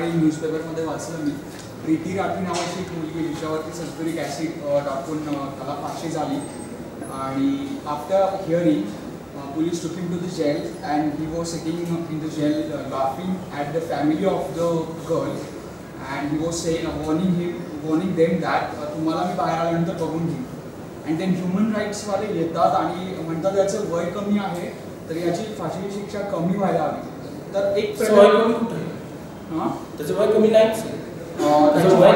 सकाळी न्यूजपेपरमध्ये वाचलं मी, प्रीती राठी नावाची एक मुलगी जिच्यावरती सल्फ्युरिक ॲसिड टाकून त्याला फाशी झाली. आणि after hearing police took him to the jail and he was sitting in the jail laughing at the family of the girl and he was saying warning them that तुम्हाला मी बाहेर आल्यानंतर बघून घेईन. आणि ते ह्युमन राईट्स वाले येतात आणि म्हणतात याचं वय कमी आहे तर याची फाशीची शिक्षा कमी व्हायला हवी. तर एक वय कमी कुठे हां त्याचं वय कमी नाहीच. त्याचं वय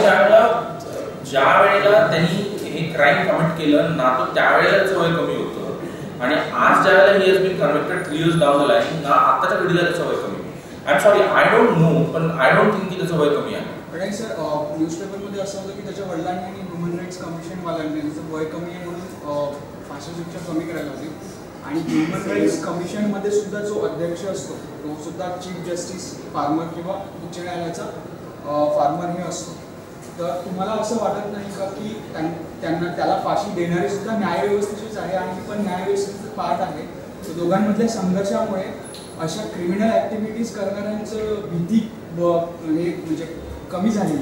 ज्या वेळेला त्यांनी हे क्राईम कमिट केलं ना तो त्यावेळेला त्याचं वय कमी होतं आणि आज ज्यावेळेला he has been convicted 3 years down the line ना आताच्या घडीला त्याचं वय कमी. I am sorry I don't know पण आय डोंट थिंक की त्याचं वय कमी आहे. कारण सर न्यूजपेपरमध्ये असं होतं की त्याच्या वडिलांनी आणि ह्युमन राईट्स कमिशनवाल्यांनी त्याचं वय कमी आहे म्हणून फाशी शिक्षा कमी करायला होती. आणि ह्युमन राईट्स कमिशनमध्ये सुद्धा जो अध्यक्ष असतो तो सुद्धा चीफ जस्टिस फार्मर किंवा उच्च न्यायालयाचा फार्मर हे असतो. तर तुम्हाला असं वाटत नाही का की त्याला फाशी देणारी सुद्धा न्यायव्यवस्थेचीच आहे आणि पण न्यायव्यवस्थेचं पार्ट आहे. तर दोघांमधल्या संघर्षामुळे अशा क्रिमिनल ॲक्टिव्हिटीज करणाऱ्यांचं भीती हे म्हणजे कमी झाली.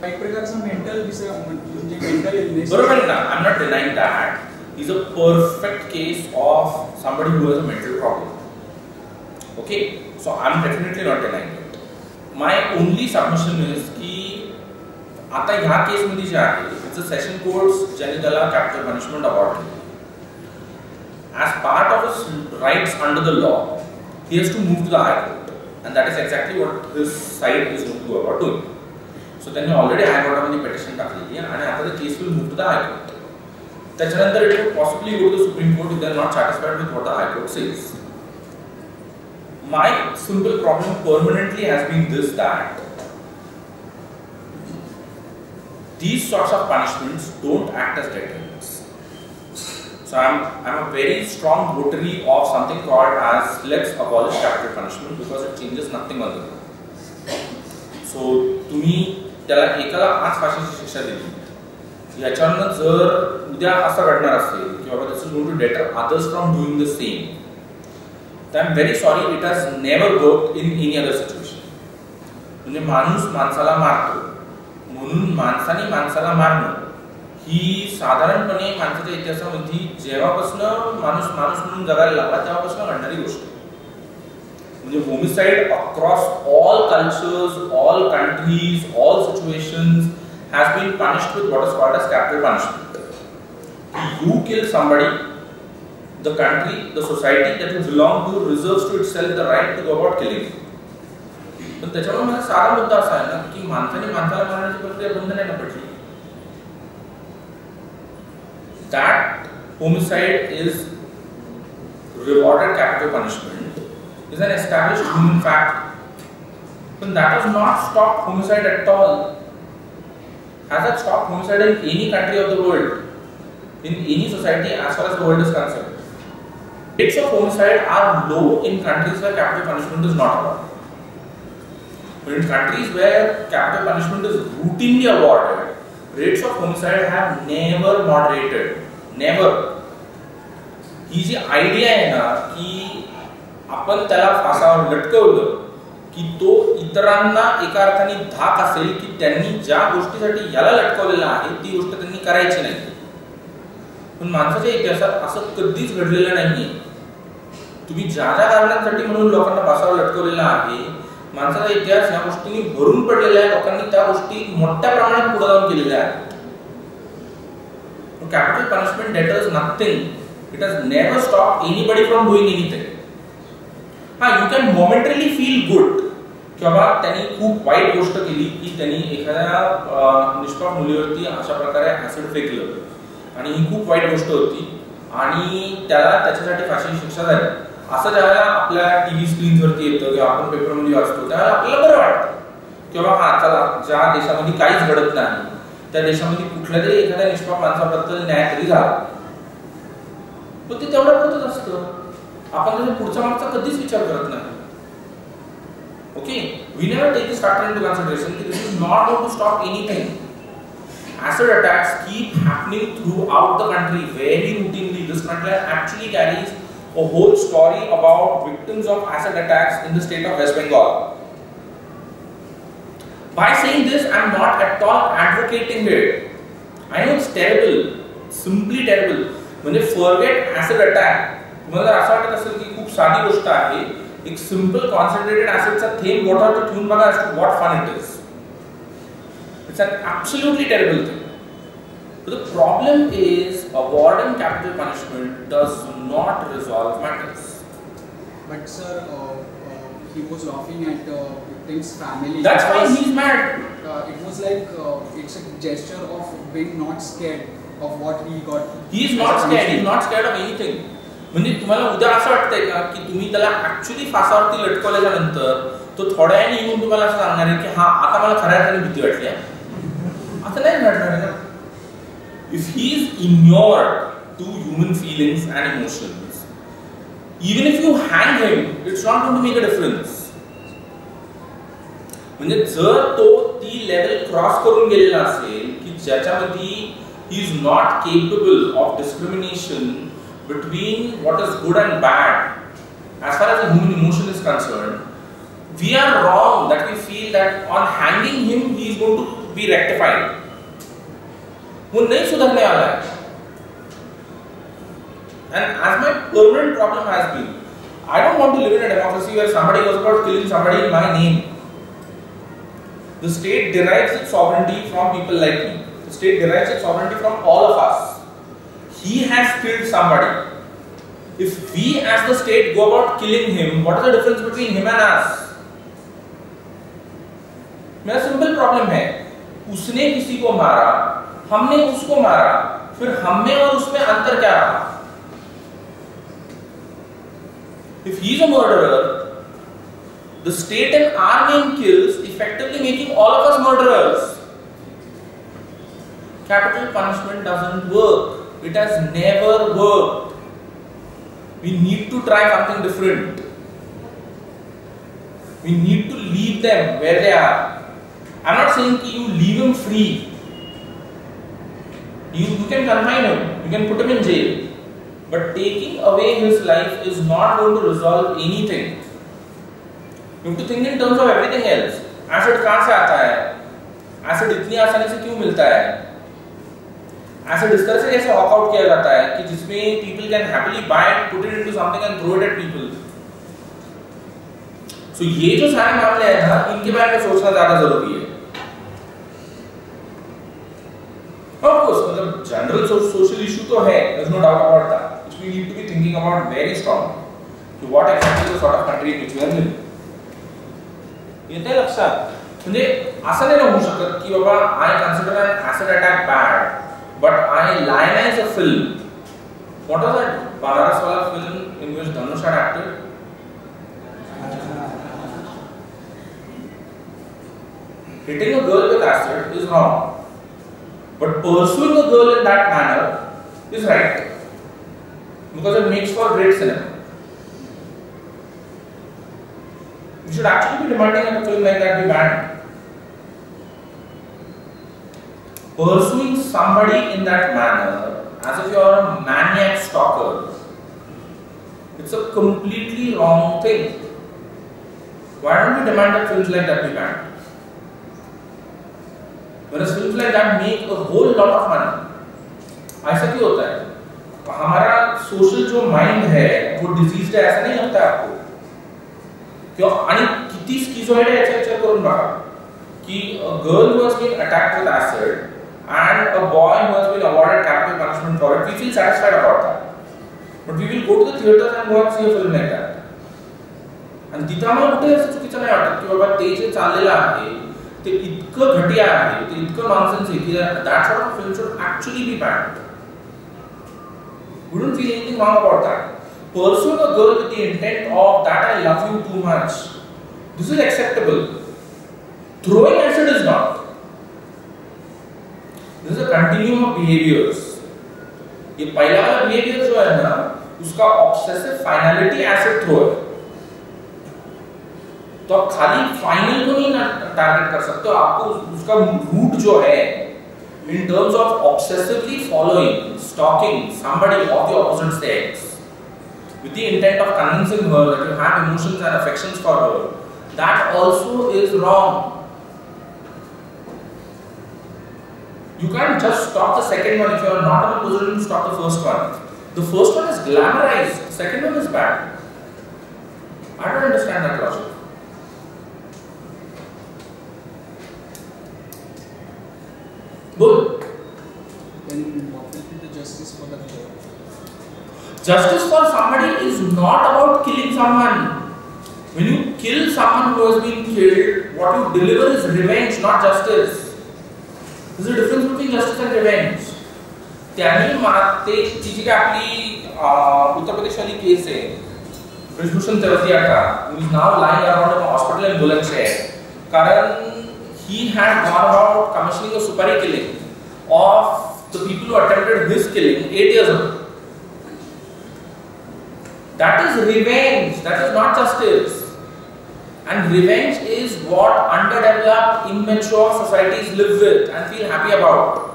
एक प्रकारचा मेंटल म्हणजे मेंटल इलनेस. बरोबर ना. I am not denying that is a perfect case of somebody who has a mental problem. Okay so I am definitely not denying it. My only submission is की आता ह्या केसमध्ये जे आहे it's a session courts ज्यांनी त्याला capital punishment award केली. As part of his rights under the law he has to move to the High Court and that is exactly what his side is going to go about doing. So त्यांनी already high कोर्टामध्ये petition टाकलेली आहे आणि आता the case will move to the high court. त्याच्यानंतर it will possibly go to the Supreme Court if they are not satisfied with what the High Court says. My simple problem permanently has been this, that these sorts of punishments don't act as deterrents. So I'm a very strong votary of something called as let's abolish capital punishment because it changes nothing on the ground. So तुम्ही त्याला एकाला आज फाशीची शिक्षा दिली याच्यानं जर उद्या असं घडणार असेल की बाबा this is going to deter others from doing the same, then I'm very sorry it has never worked in any other situation. म्हणजे माणूस माणसाला मारतो म्हणून माणसाने माणसाला मारणं ही साधारणपणे माणसाच्या इतिहासामध्ये जेव्हापासून माणूस म्हणून जगायला लागला तेव्हापासून घडणारी गोष्ट. म्हणजे homicide across all cultures, all countries, all situations has been punished with what is called as capital punishment. You kill somebody, the country, the society that you belong to reserves to itself the right to go about killing you. पण त्याच्यामुळे मला साधा मुद्दा असा आहे ना की माणसाने माणसाला मारण्याची प्रक्रिया बंद नाही ना पडली. That homicide is rewarded capital punishment is an established human fact. But that has not stopped homicide at all. Has that stopped homicide in any country of the world? In any society as far as the world is concerned? Rates of homicide are low in countries where capital punishment is not awarded. But in countries where capital punishment is routinely awarded, rates of homicide have never moderated. Never. ही जी idea आहे ना की आपण त्याला फासावर लटकवलं की तो इतरांना एका अर्थाने धाक असेल की त्यांनी ज्या गोष्टीसाठी याला लटकवलेलं आहे ती गोष्ट त्यांनी करायची नाही. पण माणसाच्या इतिहासात असं कधीच घडलेलं नाहीये. तुम्ही ज्या कारणांसाठी म्हणून लोकांना फासावर लटकवलेलं आहे माणसाचा इतिहास या गोष्टींनी भरून पडलेला आहे. लोकांनी त्या गोष्टी मोठ्या प्रमाणात पुढे जाऊन केलेल्या आहेत. Capital punishment deters nothing. It has never stopped anybody from doing anything. You can momentarily feel good की बाबा त्यांनी खूप वाईट गोष्ट केली की त्यांनी एखाद्या निष्पाप मुलीवरती अशा प्रकारे ऍसिड फेकलं आणि ही खूप वाईट गोष्ट होती आणि त्याला त्याच्यासाठी फाशीची शिक्षा झाली. असं ज्यावेळेला आपल्या टीव्ही स्क्रीनवरती येतं किंवा आपण पेपरमध्ये वाचतो त्यावेळेला आपल्याला बरं वाटतं की बाबा चला ज्या देशामध्ये काहीच घडत नाही त्या देशामध्ये कुठल्या तरी एखाद्या निष्पाप माणसाबद्दल न्याय तरी झाला. पण ते तेवढं पुरतच असतं. आपण त्याच्या पुढच्या मागचा कधीच विचार करत नाही. Okay we never take this factor into consideration की this is not going to stop anything. Acid attacks keep happening throughout the country very routinely. This country actually carries a whole story about victims of acid attacks in the state of West Bengal. By saying this, I am not at all advocating it. I know it's terrible, simply terrible. म्हणजे forget acid attack. तुम्हाला जर असं वाटत असेल की खूप साधी गोष्ट आहे, एक simple concentrated acidचा थेंब बोटावर ठेवून बघा as to what fun it is. It's an absolutely terrible thing. But the problem is awarding capital punishment does not resolve matters. But sir, he was laughing at victim's family. That's why he's mad. It was like it's a gesture of being not scared of what he got. He is not scared. He is not scared of anything. म्हणजे तुम्हाला उद्या असं वाटतंय का की तुम्ही त्याला actually फासावरती लटकवल्यानंतर तो थोड्या वेळाने येऊन तुम्हाला असं सांगणार आहे की हा आता मला खऱ्या अर्थाने भीती वाटली आहे. असं नाही घडणार आहे ना. If he is inured to human feelings and emotions, even if you hang him, it's not going to make a difference. म्हणजे जर तो ती लेवल क्रॉस करून गेलेला असेल की ज्याच्यामध्ये he is not capable of discrimination between what is good and bad as far as the human emotion is concerned, we are wrong that we feel that on hanging him he is going to be rectified. वो नहीं सुधरने वाला है. And as my permanent problem has been, I don't want to live in a democracy where somebody goes about killing somebody in my name. The state derives its sovereignty from people like me. The state derives its sovereignty from all of us. He has killed somebody. If we as the state go about killing him, what is the difference between him and us? मेरा simple problem है, उसने किसी को मारा, हमने उसको मारा, फिर हमें और उसमें अंतर क्या रहा? If he is a murderer, the state in our name kills, effectively making all of us murderers. Capital punishment doesn't work. It has never worked. We need to try something different. We need to leave them where they are. I'm not saying that you leave him free. You can confine him, you can put him in jail. But taking away his life is not going to resolve anything. You have to think in terms of everything else. Acid कहाँ से आता है? Acid इतनी आसानी से क्यों मिलता है? Acid इस तरह से कैसे hawk out किया जाता है कि जिसमें people can happily buy it, put it into something and throw it at people. So ये जो सारे मामले हैं ना, इनके बारे में सोचना ज़्यादा ज़रूरी है. Of course, मतलब general social issue तो है, there's no doubt about that. Which we need to be thinking about very strongly. So what exactly is the sort of country in which we are living? येते लक्षात. म्हणजे असं नाही होऊ शकत की बाबा I consider an acid attack bad, but I lionize a film. What was that Banaras wala film in which Dhanush had acted? Hitting a girl with acid is wrong. But pursuing a girl in that manner is right, because it makes for great cinema. We should actually be demanding that a film like that be banned. Pursuing somebody in that manner, as if you are a maniac stalker, it's a completely wrong thing. Why don't we demand that films like that be banned? Whereas films like that make a whole lot of money. ऐसा क्यों होता है? हमारा social जो mind है वो diseased है, ऐसा नहीं लगता है आपको? क्यों? आणि किती स्किझोइड है याचा विचार करून बघा कि a girl who has been attacked with acid and a boy who has been awarded capital punishment for it, we feel satisfied about that. But we will go to the theaters and go and see a film like that. आणि तिथे आम्हाला कुठे असं चुकीचं नाही वाटत की बाबा ते जे चाललेलं आहे ते इतकं घटिया आहे, ते इतकं नॉनसेन्स आहे की that sort of film should actually be banned. We don't feel anything wrong about that. Pursuing a girl with the intent of that I love you too much, this is acceptable. Throwing acid is not. This is a continuum of behaviors. ये पहला वाला behavior जो है ना, उसका obsessive finality acid throw है. तो आप खाली फाइनल को नहीं टारगेट कर सकते हो, आपको उसका रूट जो है in terms of obsessively following, stalking somebody of the opposite sex with the intent of convincing her that you have emotions and affections for her, that also is wrong. You can't just stop the second one if you are not in a position to stop the first one. The first one is glamorized, the second one is bad. I don't understand that logic. Good. Then what will be the justice for the killer? Justice for somebody is not about killing someone. When you kill someone who has been killed, what you deliver is revenge, not justice. There's a difference between justice and revenge. ती जी आपली उत्तर प्रदेश वाली case है ब्रिजभूषण तेवतिया का, who is now lying around in a hospital in Bulandshahr, कारण he had gone about commissioning a supari killing of the people who attempted his killing 8 years ago. That is revenge, that is not justice. And revenge is what underdeveloped, immature societies live with and feel happy about.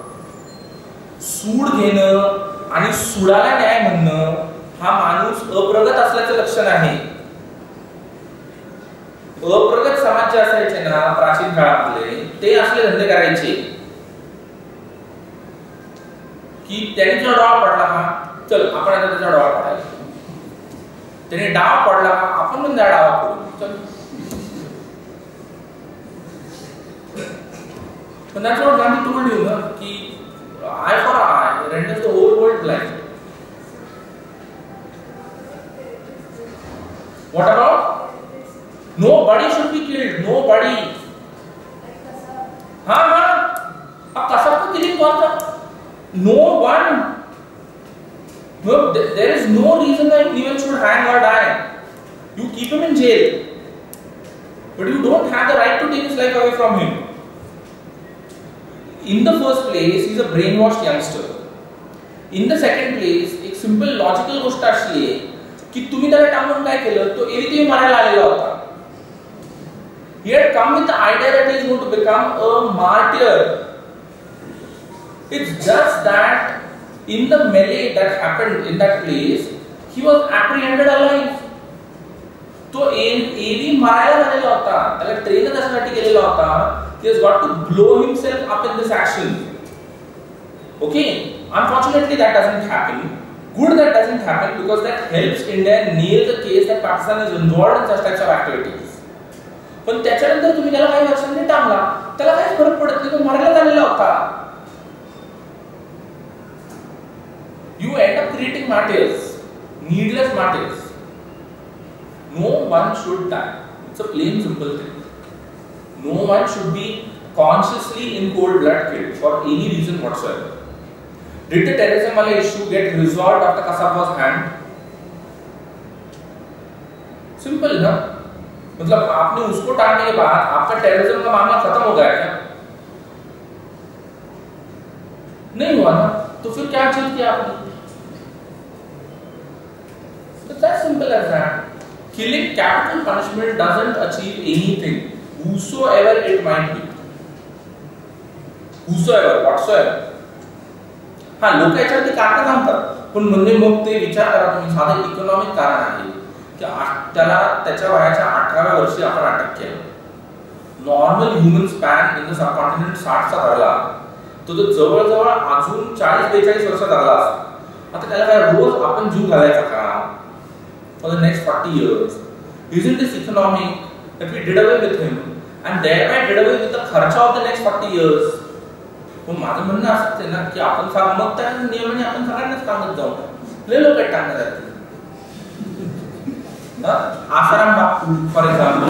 सूड घेणं आणि सुडाला न्याय म्हणणं हा माणूस अप्रगत असल्याचं लक्षण आहे. अप्रगत समाज जे असायचे ना प्राचीन काळातले, ते असले धंदे करायचे की त्याने जो डाव पडला का चल आपण आता त्याचा डाव पडायला, त्याने डाव पडला का आपण पण त्या डावा पडू चल. पण that's what Gandhi told you, na, ki eye for eye renders the whole world blind. What about? Nobody should be killed. Nobody. हाँ हाँ. अब कसब को killing कौन था? No one. No, there is no reason that anyone should hang or die. You keep him in jail, but you don't have the right to take his life away from him. In the first place, he is a brainwashed youngster. In the second place, एक simple logical गोष्ट अशी आहे की तुम्ही त्याला टांगून काय केलं, तो एरवी तुम्ही मारायला आलेला होता. He had come with the idea that he is going to become a martyr. It's just that in the melee that happened in that place, he was apprehended alive. तो एरवी मारायला आलेला होता, त्याला ट्रेन त्यासाठी केलेला होता. He has got to blow himself up in this action. Okay, unfortunately that doesn't happen. Good that doesn't happen because that helps India nail the case that Pakistan is involved in such types of activities. पण त्याच्यानंतर तुम्ही त्याला काही वर्षांनी टांगला, त्याला काही फरक पडत नाही, तो मारायला आलेला होता. You end up creating martyrs, needless martyrs. No one should die. It's a plain simple thing. No one should be consciously in cold blood killed for any reason whatsoever. Did the terrorism wala issue get resolved after Kasab was hanged? Simple ना, मतलब आपने उसको टांगने के बाद आपका terrorism का मामला खत्म हो गया क्या? नहीं हुआ ना, तो फिर क्या अचीव किया आपने? It's as simple as that. Killing capital punishment doesn't achieve anything. Whosoever it might be, whosoever, whatsoever. हाँ लोक याच्यावरती कारण सांगतात, पण म्हणजे मग ते विचार करा तुम्ही साधं इकॉनॉमिक कारण आहे की त्याला त्याच्या वयाच्या 18व्या वर्षी आपण अटक केलं. Normal human span in the subcontinent 60 चा धरला, तो जवळजवळ अजून 40-42 वर्ष धरला असता. आता त्याला काय रोज आपण जीव घालायचा का for the next 40 years? Isn't this economic that we did away with him and thereby did away with the kharcha of the next 40 years? तो माझं म्हणणं असं आहे ना की आपण सांग मग त्या नियमाने आपण सगळ्यांनाच कामत जाऊ, लय लोक टांगणार आहेत ना. आसाराम बापू फॉर एक्झाम्पल,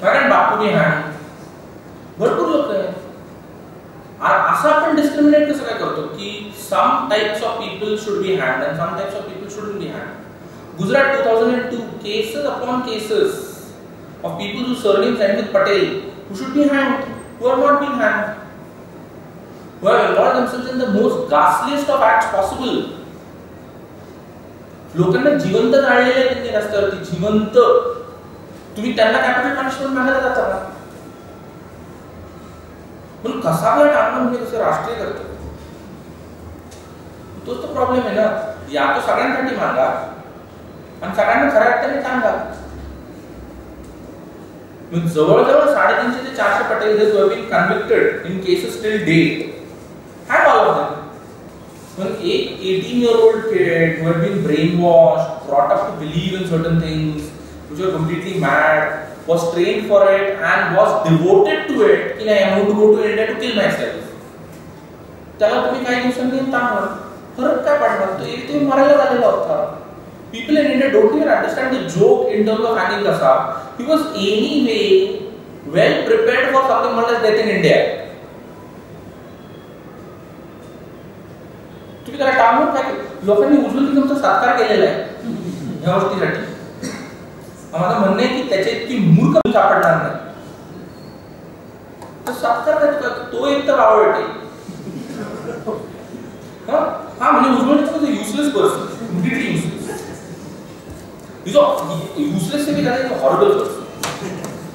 कारण बापूने हाण भरपूर लोक आहेत. असं आपण डिस्क्रिमिनेट कसं काय करतो की some types of people should be hanged and some types of people shouldn't be hanged. Gujarat 2002, cases upon cases of people whose surnames end with Patel who should be hanged, who are not being hanged, who have involved themselves in the most ghastliest of acts possible. लोकांना जिवंत जाळलेले आहेत त्यांनी रस्त्यावरती, जिवंत. तुम्ही त्यांना capital punishment मागायला जाता का? पण कसाबला टाकणं म्हणजे कसं राष्ट्रीय करतं, तोच तो प्रॉब्लेम आहे ना. या तो सगळ्यांसाठी मागा आणि सगळ्यांना खऱ्या अर्थाने टांगा. म्हणजे जवळजवळ 350 ते 400 Patels who have been convicted in cases till date. And all of them. When 18-year-old kid who had been brainwashed, brought up to believe in certain things, which were completely mad, was trained for it and was devoted to it, कि I want to go to India to kill myself. त्याला तुम्ही काही दिवसांनी टाकणार, फरक काय पडणार? तो एक ते मरायला झालेला होता. People in India don't even understand the joke in terms of hanging Kasab. He was anyway well prepared for something known as death in India. तुम्ही त्याला टाळून काय लोकांनी उचलून तुमचा सत्कार केलेला आहे या गोष्टीसाठी. आम्हाला म्हणणं आहे की त्याच्या इतकी मूर्ख सापडणार नाही. तर सत्कार काय तो एक तर आवडते. हा म्हणजे उजवळ useless person, completely useless. Useless से भी ज़्यादा एक horrible person.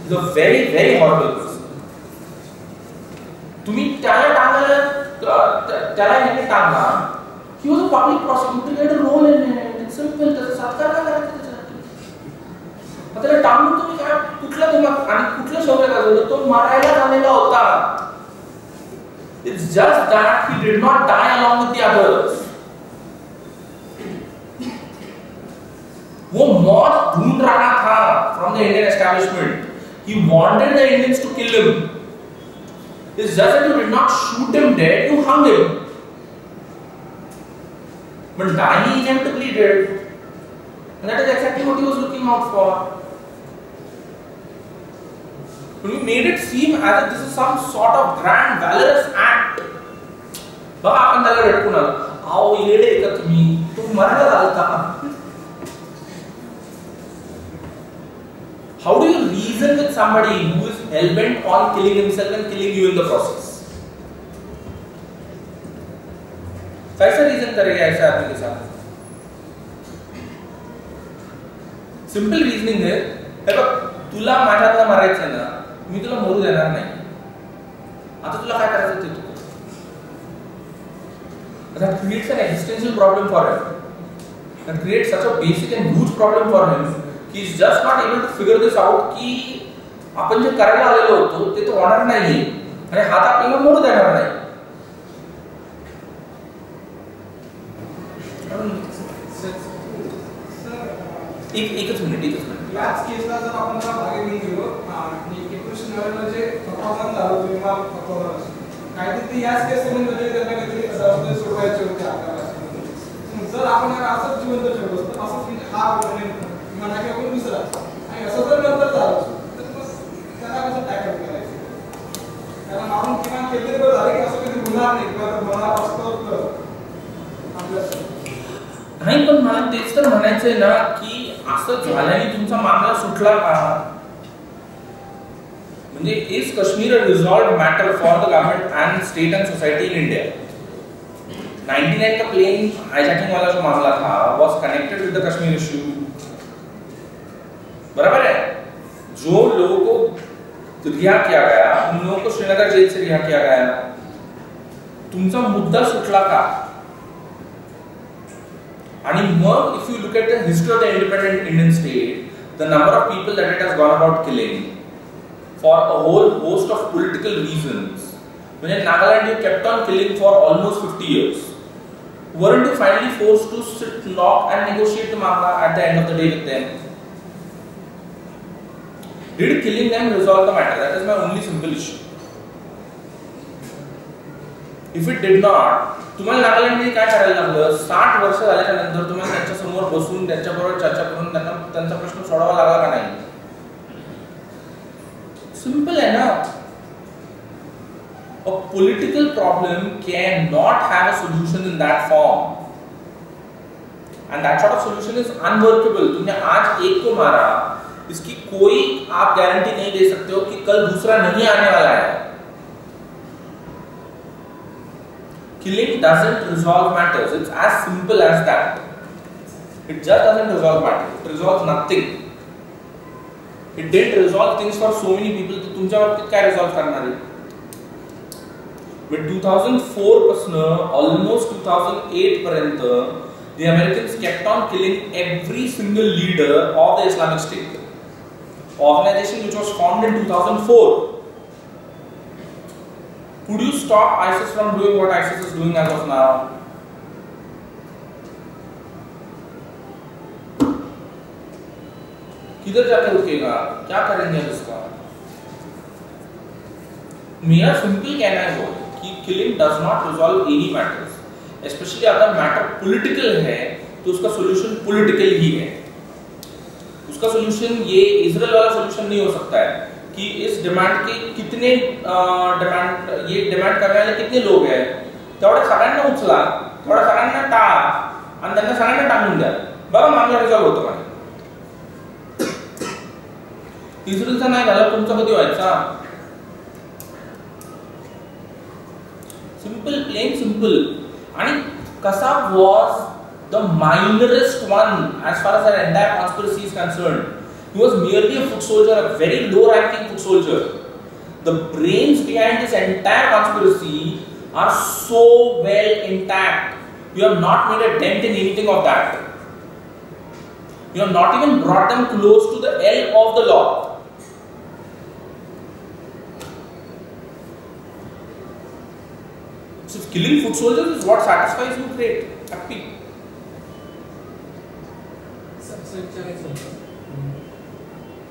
He's a very very horrible person. तुम्ही त्याला टांगायला त्याला हे टांगा. He was a public prosecutor. He had a role in it. It's simple. त्याचा सत्कार काय करायचा त्याच्यासाठी? त्याला टांगून तुम्ही काय कुठला तुम्हाला आणि कुठलं शौर्य गाजवलं? तो मारायला झालेला होता. It's just that he did not die along with the others. वो मौत ढूंढ रहा था from the Indian establishment. He wanted the Indians to kill him. It's just that you did not shoot him dead, you hung him. But dying he inevitably did. And that is exactly what he was looking out for. When we made it seem as if this is some sort of grand, valorous act. बघा आपण त्याला रटकून आलो. आओ येडे का तुम्ही? तू मरायला झालता. How do you reason with somebody who is hell-bent on killing himself and killing you in the process? कैसे reason करेगा ऐसे आदमी के साथ? Simple reasoning है, बघ तुला माझ्यातला मारायचं ना, मी तुला मरू देणार नाही. आता तुला काय करायचं ते तू. That creates an existential problem for him. That creates such a basic and huge problem for him. He is just not able to figure this out कि आपण जे करायला आलेलो होतो ते तो होणार नाहीये आणि हात आपल्याला मोडू देणार नाही. एकच मिनिट याच केसला जर आपण भाग घेऊन गेलो आणि 1990 जे अपमान झालं तुम्हाला काहीतरी याच केसमध्ये त्यांना काहीतरी असं सोडवायचे होते आपल्याला. जर आपण असंच जिवंत ठेवलं तर असंच म्हणजे हा म्हणा की आपण दुसरा आणि असं जर नंतर झालं तर त्याला कसं टॅकल करायचं? त्याला मारून किमान केले बरं झालं की असं कधी होणार नाही किंवा होणार असतं तर नाही. पण मला तेच तर म्हणायचंय ना की असं झाल्याने तुमचा मामला सुटला का? म्हणजे is Kashmir a resolved matter for the government and state and society in India? 99 का प्लेन हाईजैकिंग वाला जो मामला था was connected with the Kashmir issue. बराबर है? जो लोगों को रिहा किया गया उन लोगों को श्रीनगर जेल से रिहा किया गया. तुमचा मुद्दा सुटला का? आणि मग if you look at the history of the independent Indian state, the number of people that it has gone about killing for a whole host of political reasons. When in Nagaland you kept on killing for almost 50 years. Weren't you finally forced to sit, lock and negotiate the Mamla at the end of the day with them? Did killing them resolve the matter? That is my only simple issue. If it did not, तुम्हाला नागालँडमध्ये काय करायला लागलं? 60 वर्ष झाल्याच्या नंतर तुम्हाला त्यांच्या समोर बसून त्यांच्याबरोबर चर्चा करून त्यांना त्यांचा प्रश्न सोडवावा लागला का नाही? सिंपल आहे ना. A political problem cannot have a solution in that form, and that sort of solution is unworkable. तुमने आज एक को मारा, इसकी कोई आप गारंटी नहीं दे सकते हो कि कल दूसरा नहीं आने वाला है. Killing doesn't resolve matters. It's as simple as that. It just doesn't resolve matters. It resolves nothing. It didn't resolve things for so many people. तो तुमच्या बाबतीत काय resolve करणार आहे? With 2004 पासून almost 2008 पर्यंत, the Americans kept on killing every single leader of the Islamic State. organization which was formed in 2004. Could you stop ISIS from doing what ISIS is doing as of now? किधर जाके रुकेगा? क्या करेंगे इसका? मेरा simple कहना है वो कि killing does not resolve any matters, especially अगर मैटर पॉलिटिकल है तो उसका सॉल्यूशन पॉलिटिकल ही है. उसका सॉल्यूशन ये इजराइल वाला सॉल्यूशन नहीं हो सकता है कि इस डिमांड के कितने डिमांड करने वाले कितने लोग हैं, तेवढ्या सगळ्यांना उचला, तेवढ्या सगळ्यांना टाळा आणि त्यांना सगळ्यांना टांगून द्या, बघा मामला रिझॉल्व होतो का. इस्रायलचा नाही झाला, तुमचा कधी व्हायचा? Simple, plain simple. आणि कसा was the minorest one as far as that entire conspiracy is concerned. He was merely a foot soldier, a very low-ranking foot soldier. The brains behind this entire conspiracy are so well intact. You have not made a dent in anything of that. You have not even brought them close to the L of the law. So killing foot soldiers is what satisfies you, great, happy.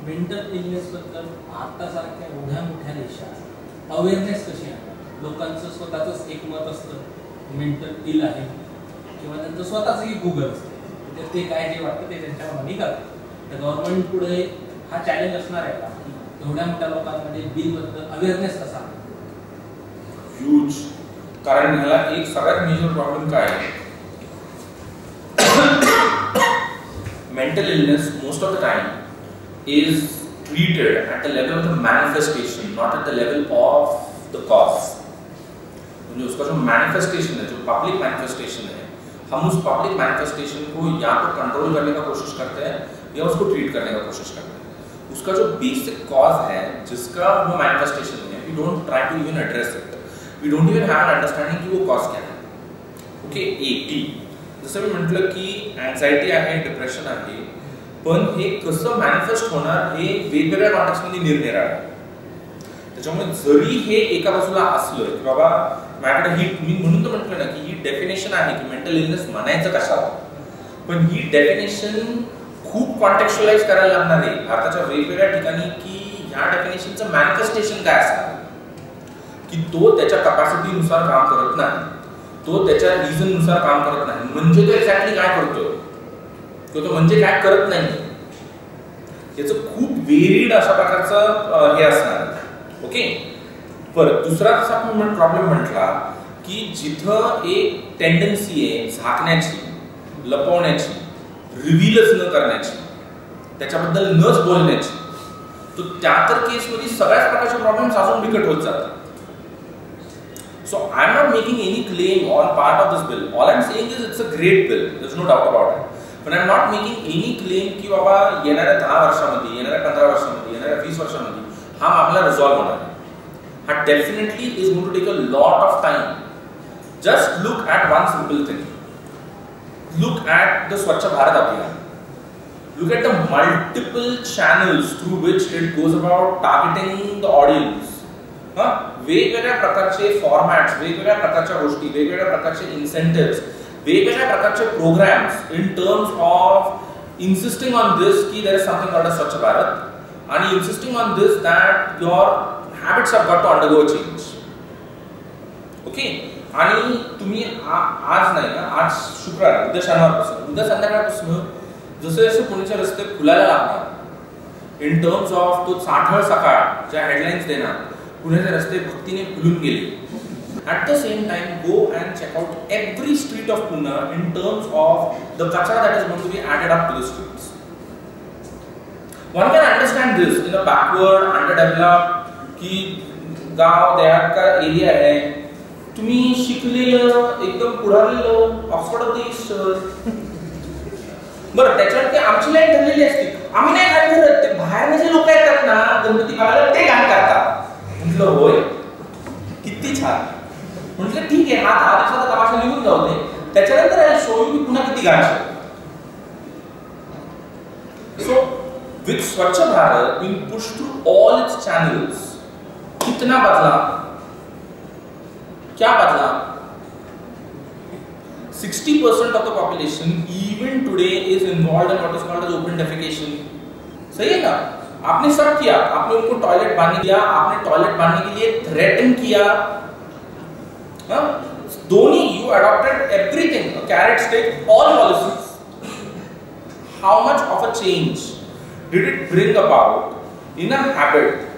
Mental illness बद्दल आता सारख्या एवढ्या मोठ्या देशात awareness कशी आहे? लोकांचं स्वतःच एक मत असतं मेंटल इल आहे किंवा त्यांचं स्वतःच एक गुगल असते, ते काय जे वाटतं ते त्यांच्या मनाने करतात. तर गव्हर्नमेंट पुढे हा चॅलेंज असणार आहे का? एवढ्या मोठ्या लोकांमध्ये बिल बद्दल अवेअरनेस कसा? ह्यूज. कारण ह्याला एक सगळ्यात मेजर प्रॉब्लेम काय आहे? Mental illness most of the time is treated at the level of the manifestation, not at the level of the cause. म्हणजे उसका जो manifestation है, जो public manifestation है, हम उस public manifestation को या तो कंट्रोल करने का कोशिश करते हैं या उसको ट्रीट करने का कोशिश करते हैं. उसका जो बेसिक कॉज है जिसका वो manifestation है, we don't try to even address it. We don't even have an understanding कि वो कॉज क्या है. Okay, A, जसं मी म्हटलं की अँझायटी आहे, डिप्रेशन आहे, पण हे कसं मॅनिफेस्ट होणार हे वेगवेगळ्या कॉन्टेक्स्टमध्ये निरनिराळं आहे. त्याच्यामुळे जरी हे एका बाजूला असलं की बाबा माझ्याकडे ही, मी म्हणून तर म्हटलं ना की ही डेफिनेशन आहे की मेंटल इलनेस म्हणायचं कशाला, पण ही डेफिनेशन खूप कॉन्टेक्स्चुअलाइज करायला लागणार आहे भारताच्या वेगवेगळ्या ठिकाणी की ह्या डेफिनेशनचं मॅनिफेस्टेशन काय असणार, की तो त्याच्या कॅपॅसिटीनुसार काम करत नाही, तो त्याच्या रिझन नुसार काम करत नाही. म्हणजे तो एक्झॅक्टली काय करतोय, तो म्हणजे काय करत नाही, याचं खूप वेरिड अशा प्रकारचं हे असणार. ओके. परत दुसरा जसा आपण प्रॉब्लेम म्हटला की जिथं एक टेंडन्सी आहे झाकण्याची, लपवण्याची, रिव्हीलच न करण्याची, त्याच्याबद्दल नच बोलण्याची, तो त्या तर केसमध्ये सगळ्याच प्रकारचे प्रॉब्लेम्स अजून बिकट होत जातात. So I am not making any claim on part of this bill. All I am saying is it's a great bill. There's no doubt about it. But I am not making any claim की बाबा येणाऱ्या 10 वर्षांमध्ये, येणाऱ्या 15 वर्षांमध्ये, येणाऱ्या 20 वर्षांमध्ये हा मामला resolve होणार आहे. हा definitely is going to take a lot of time. Just look at one simple thing. Look at the Swachh Bharat Abhiyan. Look at the multiple channels through which it goes about targeting the audience. वेगवेगळ्या प्रकारचे formats, वेगवेगळ्या प्रकारच्या गोष्टी, वेगवेगळ्या प्रकारचे incentives, वेगवेगळ्या प्रकारचे programmes in terms of insisting on this की there is something called a Swachh Bharat आणि insisting on this that your habits have got to undergo a change. Okay. आणि तुम्ही आज नाही ना, आज शुक्रवार, उद्या शनिवारपासून, उद्या संध्याकाळपासून जसे जसे पुण्याचे रस्ते खुलायला लागणार इन टर्म्स ऑफ तो साठळ सकाळ ज्या हेडलाईन्स देणार, पुण्याचे रस्ते भक्तीने फुलून गेले. At the same time, go and check out every street of Pune in terms of the kachra that is going to be added up to the streets. One can understand this in a backward, underdeveloped की गाव देहात का area है, तुम्ही शिकलेलं एकदम पुढारलेलं Oxford बरं त्याच्यावर ते आमची लाईन ठरलेली असते, आम्ही नाही काय करत, ते बाहेरने जे लोक येतात ना गणपती बघायला ते गाणं करतात. म्हटलं होय, किती छान. म्हटलं ठीक आहे, हा 10 दिवसाचा तमाशा निघून जाऊ दे, त्याच्यानंतर शो यू पुन्हा किती गाणं. सो with Swachh Bharat being pushed through all its channels, कितना बदला? क्या बदला? 60% of the population even today is involved in what is called as open defecation. सही है ना? आपने सब किया, आपने उनको टॉयलेट बांधने दिया, आपने टॉयलेट बांधने के लिए थ्रेटन किया, हाँ? Dhoni, you adopted everything, a carrot stick, all policies. How much of a change did it bring about in a habit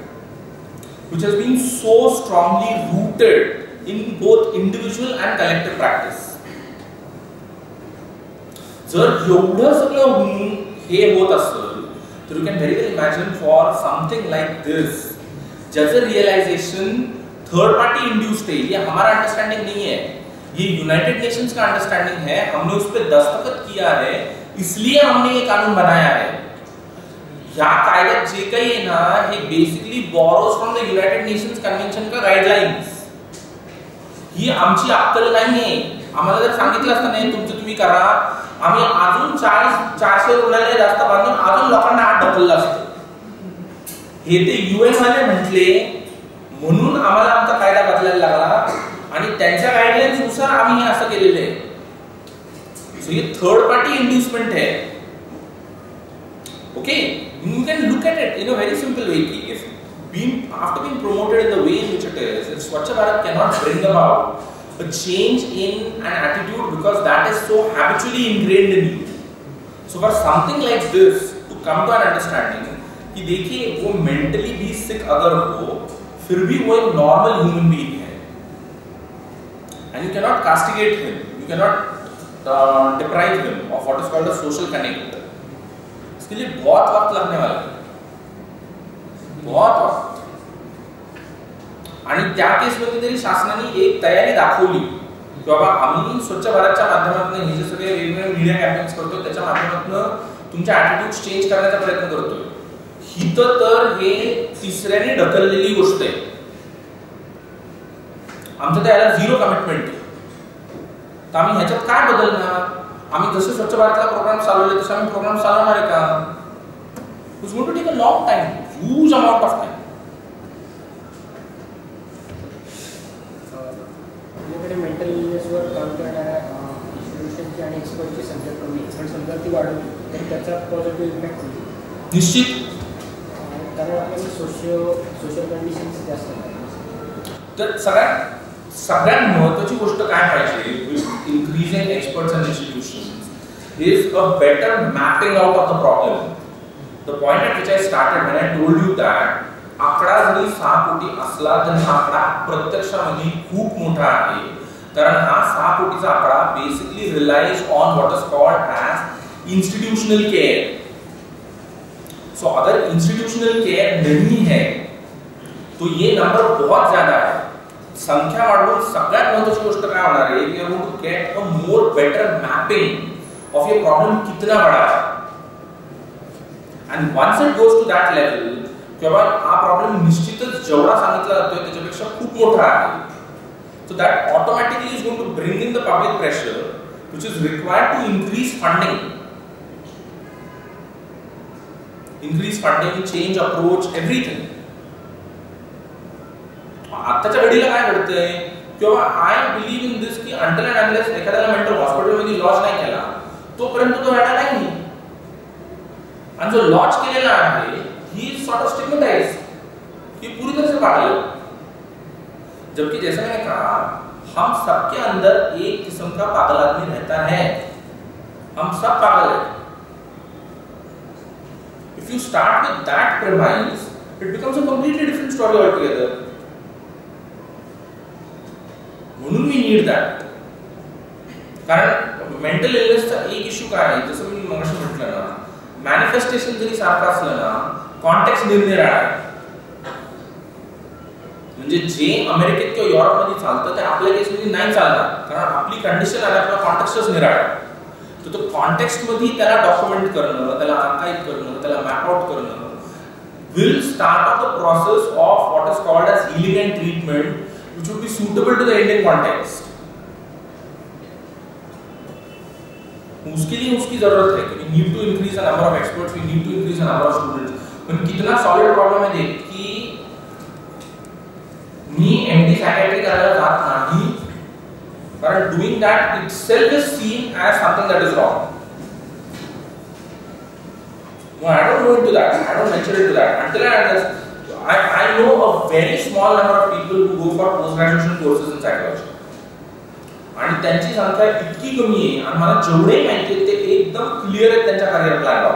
which has been so strongly rooted in both individual and collective practice? जर एवढं सगळं होऊन हे होत असेल तर you can very well imagine for something like this, ज्याचं realisation third party induced है, ये हमारा अंडरस्टैंडिंग नहीं है, ये यूनाइटेड नेशंस का अंडरस्टैंडिंग है, हमने उस पर दस्तखत किया है, इसलिए हमने ये कानून बनाया है. या कायद्यात जे काही आहे ना हे basically borrows from the United Nations convention का गाईडलाईन्स. ही आमची अक्कल नाहीये. आम्हाला जर सांगितलं असतं नाही तुमचं तुम्ही करा, आम्ही अजून 400 रुग्णालय जास्त बांधून अजून लोकांना आत ढकललं असतं. हे ते यूएन वाले म्हटले म्हणून आम्हाला आमचा कायदा बदलायला लागला आणि त्यांच्या गाईडलाईन्स नुसार आम्ही हे असं केलेलं आहे. सो ये थर्ड पार्टी इंड्यूसमेंट है. Okay, you can look at it in a very simple way. If after being promoted in the way in which it is, if Swachh Bharat cannot bring about a change in an attitude because that is so habitually ingrained in you. So for something like this to come to an understanding कि देखिए वो mentally भी sick अगर हो फिर भी वो एक normal human being है and you cannot castigate him, you cannot deprive him of what is called a social connect. इसके लिए बहुत वक्त लगने वाला है, बहुत वक्त. आणि त्या केसमध्ये तरी शासनाने एक तयारी दाखवली की बाबा आम्ही स्वच्छ भारतच्या माध्यमातून हे जे सगळे वेगवेगळे मीडिया कॅम्पेन्स करतो त्याच्या माध्यमातून तुमच्या ॲटिट्यूड्स चेंज करण्याचा प्रयत्न करतोय. ही तर हे तिसऱ्याने ढकललेली गोष्ट आहे. आमचं त्याला झिरो कमिटमेंट आहे. तर आम्ही ह्याच्यात काय बदलणार? आम्ही जसे स्वच्छ भारतला प्रोग्राम चालवले तसे आम्ही प्रोग्राम चालवणार आहे का? It's going to take a long time, huge amount of time. आपल्याकडे मेंटल इलनेसवर काम करणाऱ्या इन्स्टिट्यूशनची आणि एक्सपर्टची संख्या कमी आहे, पण समजा ती वाढवली तर त्याचा पॉझिटिव्ह इम्पॅक्ट होईल निश्चित. कारण आपल्याला सोशल कंडिशन्स जास्त आहेत. तर सगळ्यात महत्त्वाची गोष्ट काय पाहिजे increasing experts and institutions is a better mapping out of the problem. The point at which I started when I told you that आकडा जरी 6 कोटी असला तरी आकडा प्रत्यक्षामध्ये खूप मोठा आहे, कारण हा 6 कोटीचा आकडा basically relies on what is called as institutional care. So अगर इंस्टीट्यूशनल केयर नहीं है तो ये नंबर बहुत ज्यादा है. संख्या वाढवून सगळ्यात महत्त्वाची गोष्ट काय होणार आहे की you to get a more better mapping of your problem कितना बड़ा है. And once it goes to that level किंवा हा प्रॉब्लेम निश्चितच जेवढा सांगितला जातोय त्याच्यापेक्षा खूप मोठा आहे, so that automatically is going to bring in the public pressure which is required to increase funding, change approach, everything. आताच्या घडीला काय घडतंय किंवा आय बिलीव्ह इन दिस की अंटिल अँड अनलेस एखाद्याला मेंटल हॉस्पिटलमध्ये लॉज नाही केला तोपर्यंत तो वेडा नाही. आणि जो लॉज केलेला आहे ही इज सॉर्ट ऑफ स्टिग्मेटाइज्ड, ही पूरी तरह से पागल. जबकि जैसा मैंने कहा हम सबके अंदर एक किस्म का पागल आदमी रहता है, हम सब पागल हैं. If you start with that premise, it becomes a completely different story altogether. म्हणून we need that. कारण मेंटल इलनेसचा एक इश्यू काय आहे, जसं मी मगाशी म्हटलं ना, मॅनिफेस्टेशन जरी सारखं असलं ना कॉन्टेक्स्ट निरनिराळा आहे. म्हणजे जे अमेरिकेत किंवा युरोपमध्ये चालतं ते आपल्या केसमध्ये नाही चालणार, कारण आपली कंडिशन आणि आपला कॉन्टेक्स्टच निराळा आहे. तर तो कॉन्टेक्स्टमध्ये त्याला डॉक्युमेंट करणं, त्याला आर्काइव्ह करणं, त्याला मॅप आउट करणं will start off the process of what is called as healing and treatment, which would be suitable to the Indian context. उसके लिए उसकी जरूरत है कि we need to increase the number of experts, we need to increase the number of students. पण कितना solid problem आहे देख की मी एमडी सायकॅट्री करायला जात नाही कारण doing that itself is seen as something that is wrong. No, I don't go into that. I don't venture into that until I understand. I know a very small number of people who go for post-graduation courses in psychology. आणि त्यांची संख्या इतकी कमी आहे आणि मला जेवढे माहिती आहे ते एकदम क्लिअर आहेत त्यांच्या करिअर प्लॅनवर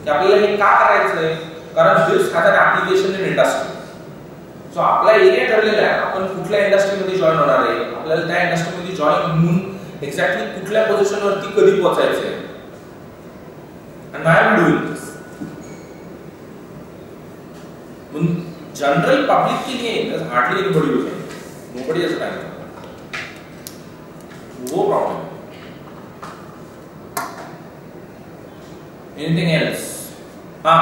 की आपल्याला हे का करायचंय कारण this has an application in industry. So आपला एरिया ठरलेला आहे आपण कुठल्या इंडस्ट्रीमध्ये जॉईन होणार आहे, आपल्याला त्या इंडस्ट्रीमध्ये जॉईन होऊन एक्झॅक्टली कुठल्या पोझिशनवरती कधी पोहोचायचंय. And why am I doing this? General public के लिए there's hardly anybody who can. Nobody has time. वो प्रॉब्लम. Anything else? हाँ.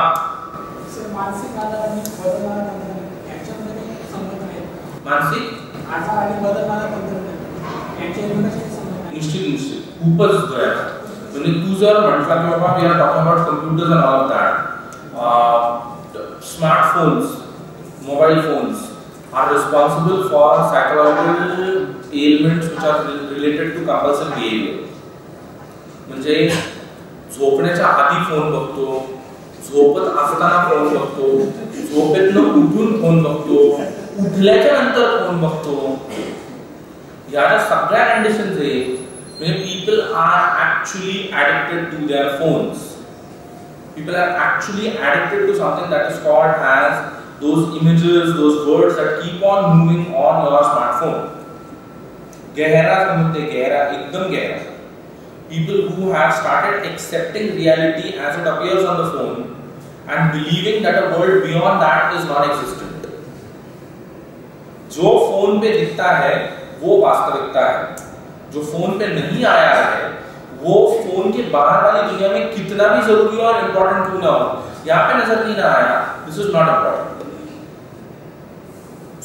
सर मानसिक आजार आणि बदलणारा तंत्रज्ञान यांच्यामध्ये संबंध आहे. मानसिक आजार आणि बदलणारा तंत्रज्ञान यांच्या एकमेकांशी संबंध आहे. निश्चित खूपच आहे. म्हणजे तू जर म्हटला की बाबा we are talking about computers and all of that, smartphones, mobile phones are responsible for psychological ailments which are related to compulsive behavior. म्हणजे झोपण्याच्या आधी फोन बघतो, झोपत असताना फोन बघतो, झोपेतनं उठून फोन बघतो, उठल्याच्या नंतर फोन बघतो. या सगळ्या कंडिशन्स आहेत. When people are actually addicted to their phones, people are actually addicted to something that is called as those images, those words that keep on moving on your smartphone. गहरा समझते, गहरा एकदम गहरा. People who have started accepting reality as it appears on the phone and believing that a world beyond that is non-existent. जो phone पे दिखता है वो वास्तविकता है. जो फोन पे नहीं आया है वो फोन के बाहर वाली दुनिया में कितना भी जरूरी और इंपॉर्टेंट क्यों ना हो, यहाँ पे नजर नहीं ना आया, this is not important.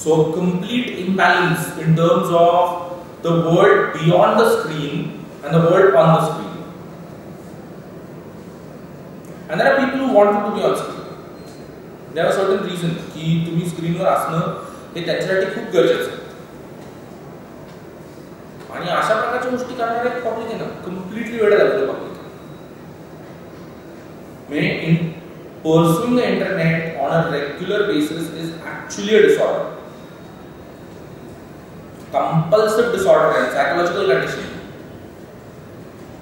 So complete imbalance in terms of the world beyond the screen and the world on the screen. And there are people who want to be on screen. There are certain reason की तुम्ही स्क्रीनवर असणं हे त्यांच्यासाठी खूप गरजेचं आहे. आणि अशा प्रकारच्या गोष्टी करणारे पब्लिक आहे ना कम्प्लिटली वेळ झालेलं पब्लिक. म्हणजे इन pursuing the internet on a regular basis is actually a disorder, compulsive disorder and psychological condition.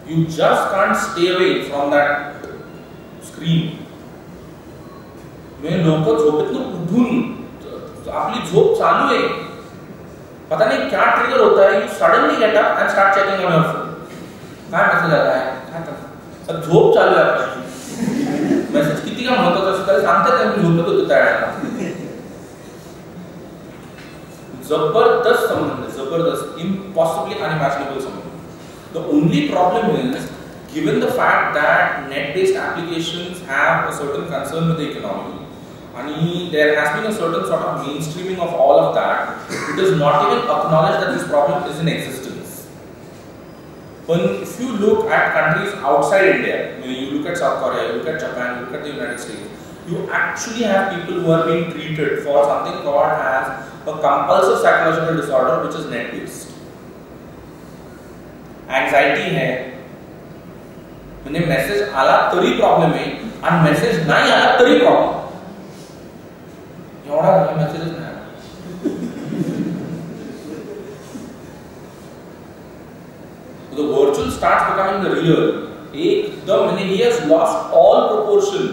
You just can't stay away from that screen. म्हणजे लोक झोपेतून उठून आपली झोप चालू आहे, पता नहीं क्या ट्रिगर होता है, you suddenly get up and start checking on your phone. काय मेसेज आला आहे, काय करता, सब झोप चालू आहे आपली. मेसेज किती का महत्त्वाचा असतो त्याला सांगतात त्यांनी झोपत होतो त्यावेळेला. जबरदस्त संबंध, जबरदस्त, इम्पॉसिबली अनइमॅजिनेबल संबंध. The only problem is given the fact that net-based applications have a certain concern with the economy, and there has been a certain sort of mainstreaming of all of that, it is not even acknowledged that this problem is in existence. But if you look at countries outside India, you look at South Korea, you look at Japan, you look at the United States, you actually have people who are being treated for something called as a compulsive psychological disorder, which is net-based. Anxiety है, म्हणजे message आला तरी problem आहे आणि message नाही आला तरी problem. एवढा मेसेज नाही. The virtual starts becoming the real. एकदम म्हणजे he has lost all proportion,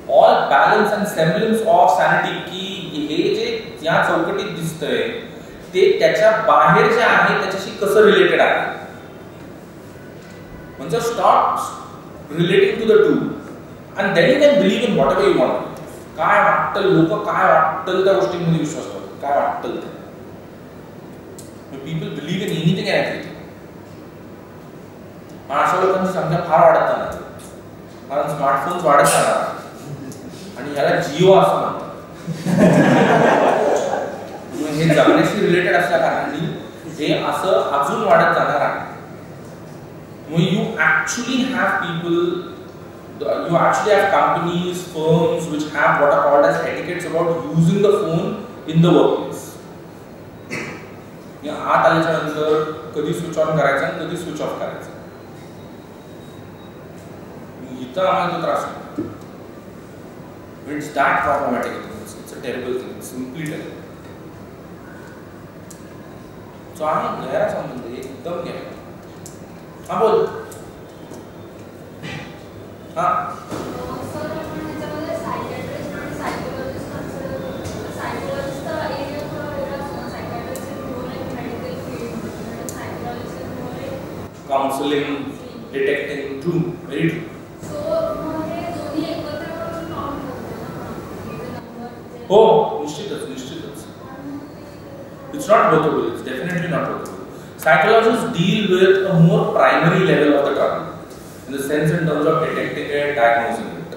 all balance and semblance of sanity. की हे जे या चौकटीत दिसतंय ते त्याच्या बाहेर जे आहे त्याच्याशी कसं रिलेटेड आहे. Once you start relating to the two, and then you can believe in whatever you want. काय वाटतं लोक काय वाटतं त्या गोष्टींमध्ये विश्वास करतात, काय वाटतं ते. People believe in anything and everything. अशा लोकांची संख्या फार वाढत जाणार, कारण स्मार्टफोन्स वाढत जाणार आणि याला जिओ असं म्हणतात. हे जगण्याशी रिलेटेड असल्या कारणाने हे असं अजून वाढत जाणार आहे. you actually have people, you actually have companies, firms which have what are called as etiquettes about using the phone in the workplace. या आत आल्याच्या नंतर कधी स्विच ऑन करायचा आणि कधी स्विच ऑफ करायचा. इथं आम्हाला तो त्रास होतो. It's that problematic. It's a terrible thing. It's simply terrible. So आम्ही गैर संबंध एकदम गैर. हाँ बोल. हाँ. Counseling, detecting, true, very true. Oh, निश्चितच. It's not workable. It's definitely not workable. Psychologists deal with a more primary level of the trouble, in the sense in terms of detecting it, diagnosing it.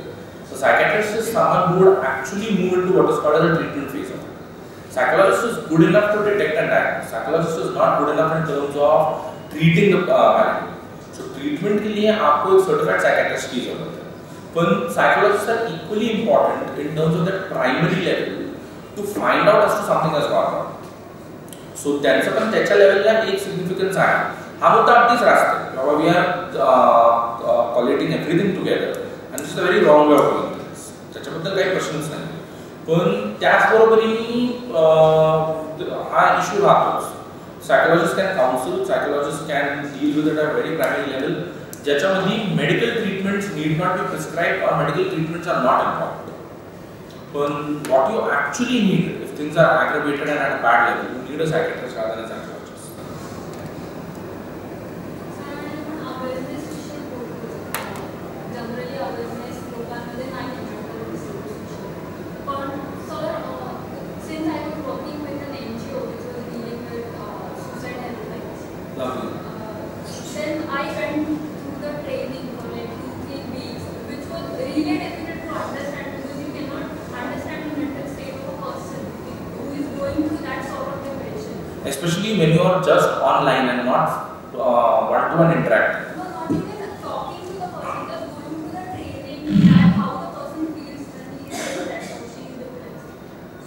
So psychiatrist is someone who would actually move into what is called as a treatment phase of it. Psychologist is good enough to detect and diagnose. Psychologist is not good enough in terms of treating the malady. So treatment के लिए आपको एक certified psychiatrist की जरूरत है. But psychologists are equally important in terms of that primary level to find out as to something has gone wrong. So त्यांचं पण त्याच्या लेवलला एक significance आहे. हा होता अगदीच रास्ता. We are collating everything together, and this is a very wrong way of doing things. त्याच्याबद्दल काही प्रश्नच नाही. पण त्याचबरोबरीने हा issue राहतोच. Psychologists can counsel, psychologists can deal with it at a very primary level. ज्याच्यामध्ये medical treatments need not be prescribed or medical treatments are not important. But what you actually need, if things are aggravated and at a bad level, you need a psychiatrist rather than a psychologist. Generally, awareness लोकांमध्ये नाही पण sir, since I was working with an NGO which was dealing with suicide helplines, then I went through the training for like 2-3 weeks, which was really difficult to understand because you cannot understand the mental state of a person who is going through that sort of depression. Especially when you are just online and not one-to-one interacting. No, not even talking to the person, just going through the training and how the person feels when he is depressed or she is depressed.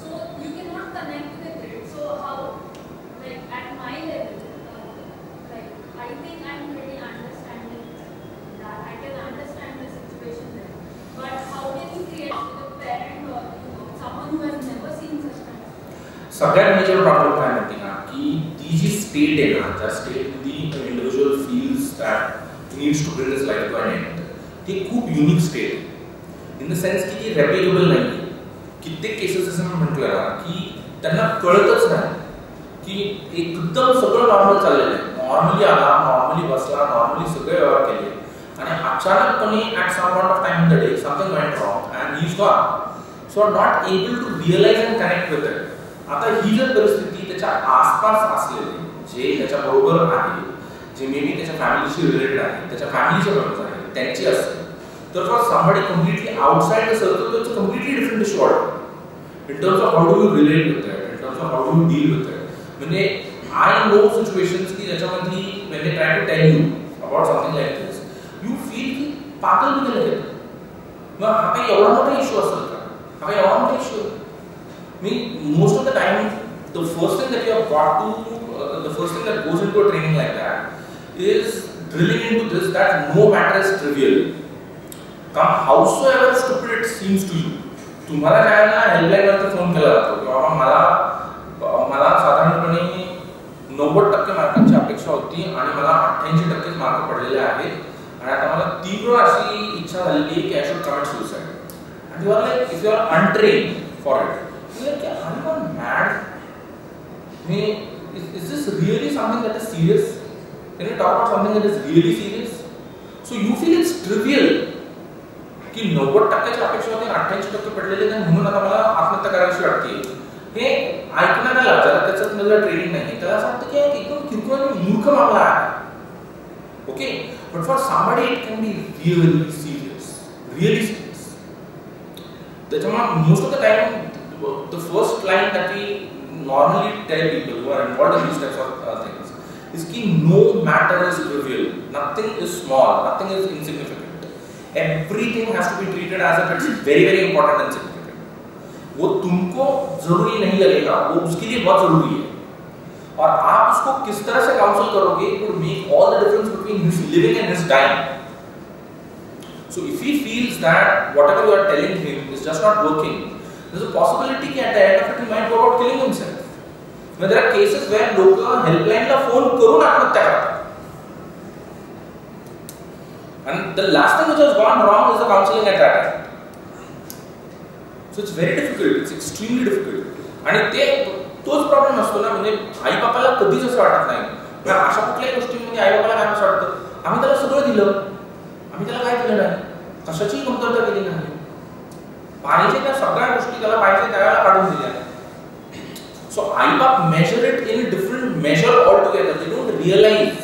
So you cannot connect with it. So how, like at my level, like I think I'm pretty understanding that. I can understand the situation there. But how can you create with a parent or someone who has never seen such kind of thing? सगळ्यात major problem काय माहिती का की ती जी state आहे ना त्या state मध्ये individual feels that needs to bring his life to an end ती खूप युनिक स्टेट आहे इन द सेन्स की ती रेप्लिकेबल नाही आहे. कित्येक केसेस असं मी म्हटलं ना की त्यांना कळतच नाही की एकदम सगळं नॉर्मल चाललेलं आहे. नॉर्मली आला, नॉर्मली बसला, नॉर्मली सगळे व्यवहार केले आणि अचानकपणे at some point of time in the day something went wrong and he is gone. So are not able to realise and connect with it. आता ही जर परिस्थिती त्याच्या आसपास असलेली जे त्याच्या बरोबर आहे, जे मे बी त्याच्या फॅमिलीशी रिलेटेड आहे, त्याच्या फॅमिलीचे मेंबर्स आहेत, त्यांची असेल तर for somebody completely outside the circle it's a completely different issue in terms of how do you relate with it, in terms of how do you deal with it. म्हणजे I know situations की ज्याच्यामध्ये when they try to tell you about something like this, you feel की पागल बिगल आहे. मग हा काही एवढा मोठा इश्यू असेल का? हा काही एवढा मोठा इश्यू आहे? Most of the time, the first thing that you have got to, the first thing that goes into a training like that is drilling into this that no matter is trivial. Come howsoever stupid it seems to you. तुम्हाला काय ना helpline वरती phone केला जातो की बाबा मला साधारणपणे 90% मार्कांची अपेक्षा होती आणि मला 88% मार्क पडलेले आहेत आणि आता मला तीव्र अशी इच्छा झालेली की I should commit suicide. And you are like, if you are untrained for it, are you mad? Is this really something that is serious? Can you talk about something that is really serious? So you feel it's trivial की 90% अपेक्षा होती 88% पडलेले नाही म्हणून आता मला आत्महत्या करायची वाटते. हे ऐकण्याला ज्याला त्याच्यात मला ट्रेनिंग नाही त्याला असं वाटतं की एकदम किरकोळ मूर्ख मामला आहे. Okay, but for somebody it can be really serious, really serious. त्याच्यामुळे most of the time the first line that we normally tell people who are involved in these types of things is कि no matter is trivial, nothing is small, nothing is insignificant. Everything has to be treated as if it's very very important and significant. वो तुमको जरूरी नहीं लगेगा, वो उसके लिए बहुत जरूरी है. और आप उसको किस तरह से काउंसल करोगे, it would make all the difference between his living and his dying. So if he feels that whatever you are telling him is just not working, there's a possibility that at the end of it he might go about killing himself. But there are cases where लोग helpline ला phone करून आत्महत्या करतात. And the last thing which has gone wrong is the counseling at that time. So it's very difficult, it's extremely difficult. आणि ते तोच problem असतो ना, म्हणजे आई बापाला कधीच असं वाटत नाही. कारण अशा कुठल्याही गोष्टींमध्ये आई बापाला काय असं वाटतं, आम्ही त्याला सगळं दिलं, आम्ही त्याला काय दिलं नाही, कशाचीही कमतरता केली नाही, पाहिजे त्या सगळ्या गोष्टी त्याला पाहिजे त्यावेळेला काढून दिल्या. सो आई बाप measure it in different measure all together. They don't realise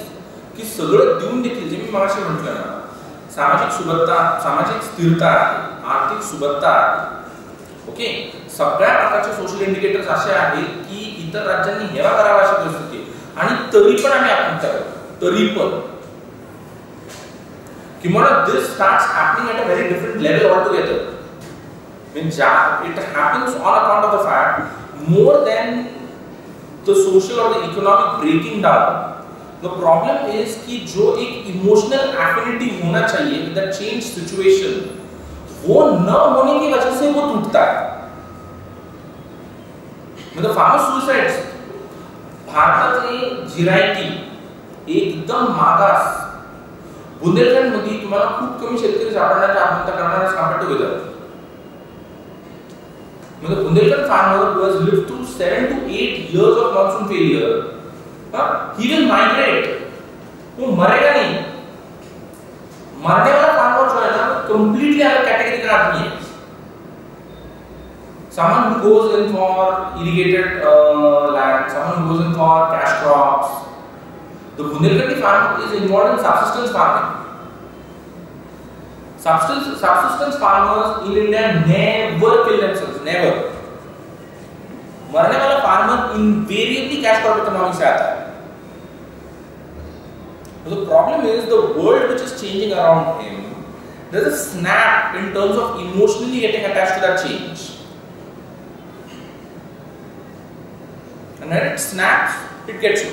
की सगळं देऊन देखील, जे मी मगाशी म्हटलं ना, सामाजिक सुबत्ता, सामाजिक स्थिरता आहे, आर्थिक सुबत्ता आहे. ओके, सगळ्या प्रकारचे सोशल इंडिकेटर्स असे आहेत की इतर राज्यांनी हेवा करावा अशी परिस्थिती आहे, आणि तरी पण आम्ही आत्महत्या करतो. तरी पण किंवा this starts happening at a very different level all together. Means it happens on account of the fact more than the social और the economic breaking down. The problem is कि जो एक इमोशनल एफिनिटी होना चाहिए with the change situation, वो न होने की वजह से वो टूटता है. मतलब फार्मर सुसाइड्स, भारतातली जिरायती एकदम मागास, बुंदेलखंड मध्ये तुम्हाला खूप कमी शेतकरी सापडण्याच्या आत्महत्या करणाऱ्या कंपेअर्ड टू वेदर. मतलब Bundelkhand farmer who has lived through 7 to 8 years of monsoon failure, he will migrate. वो मरेगा नहीं. मरने वाला फार्मर जो है ना, वो कंप्लीटली अलग कैटेगरी का आदमी है. Someone who goes in for irrigated land, someone who goes in for cash crops. The Bundelkhandi farmer is involved in subsistence farming. Subsistence farmers in India never kill themselves, never. मरने वाला farmer invariably cash crop economy से आता है. The problem is the world which is changing around him. There's a snap in terms of emotionally getting attached to that change. And when it snaps, it gets you.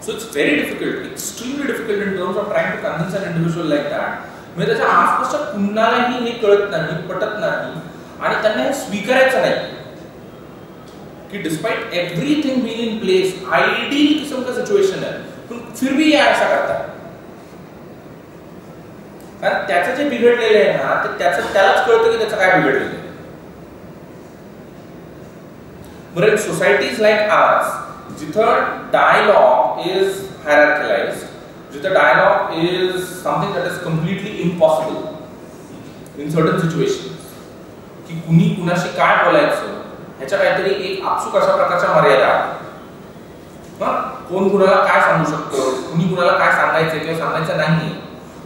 So it's very difficult, extremely difficult in terms of trying to convince an individual like that. म्हणजे त्याच्या आसपासच्या कुणालाही हे कळत नाही, पटत नाही, आणि त्यांना हे स्वीकारायचं नाही कि despite everything being in place, ideal किस्म का सिचुएशन है, पण फिर भी ये ऐसा करता है. कारण त्याचं जे बिघडलेलं आहे ना, ते त्यालाच कळतं की त्याचं काय बिघडलेलं आहे. But in societies like ours, जिथं dialogue is hierarchized, जिथं dialogue is something that is completely impossible in certain situations, की कुणी कुणाशी काय बोलायचं ह्याच्या काहीतरी एक आपसूक अशा प्रकारच्या मर्यादा आहेत. कोण कुणाला काय सांगू शकतो, कुणी कुणाला काय सांगायचं किंवा सांगायचं नाही.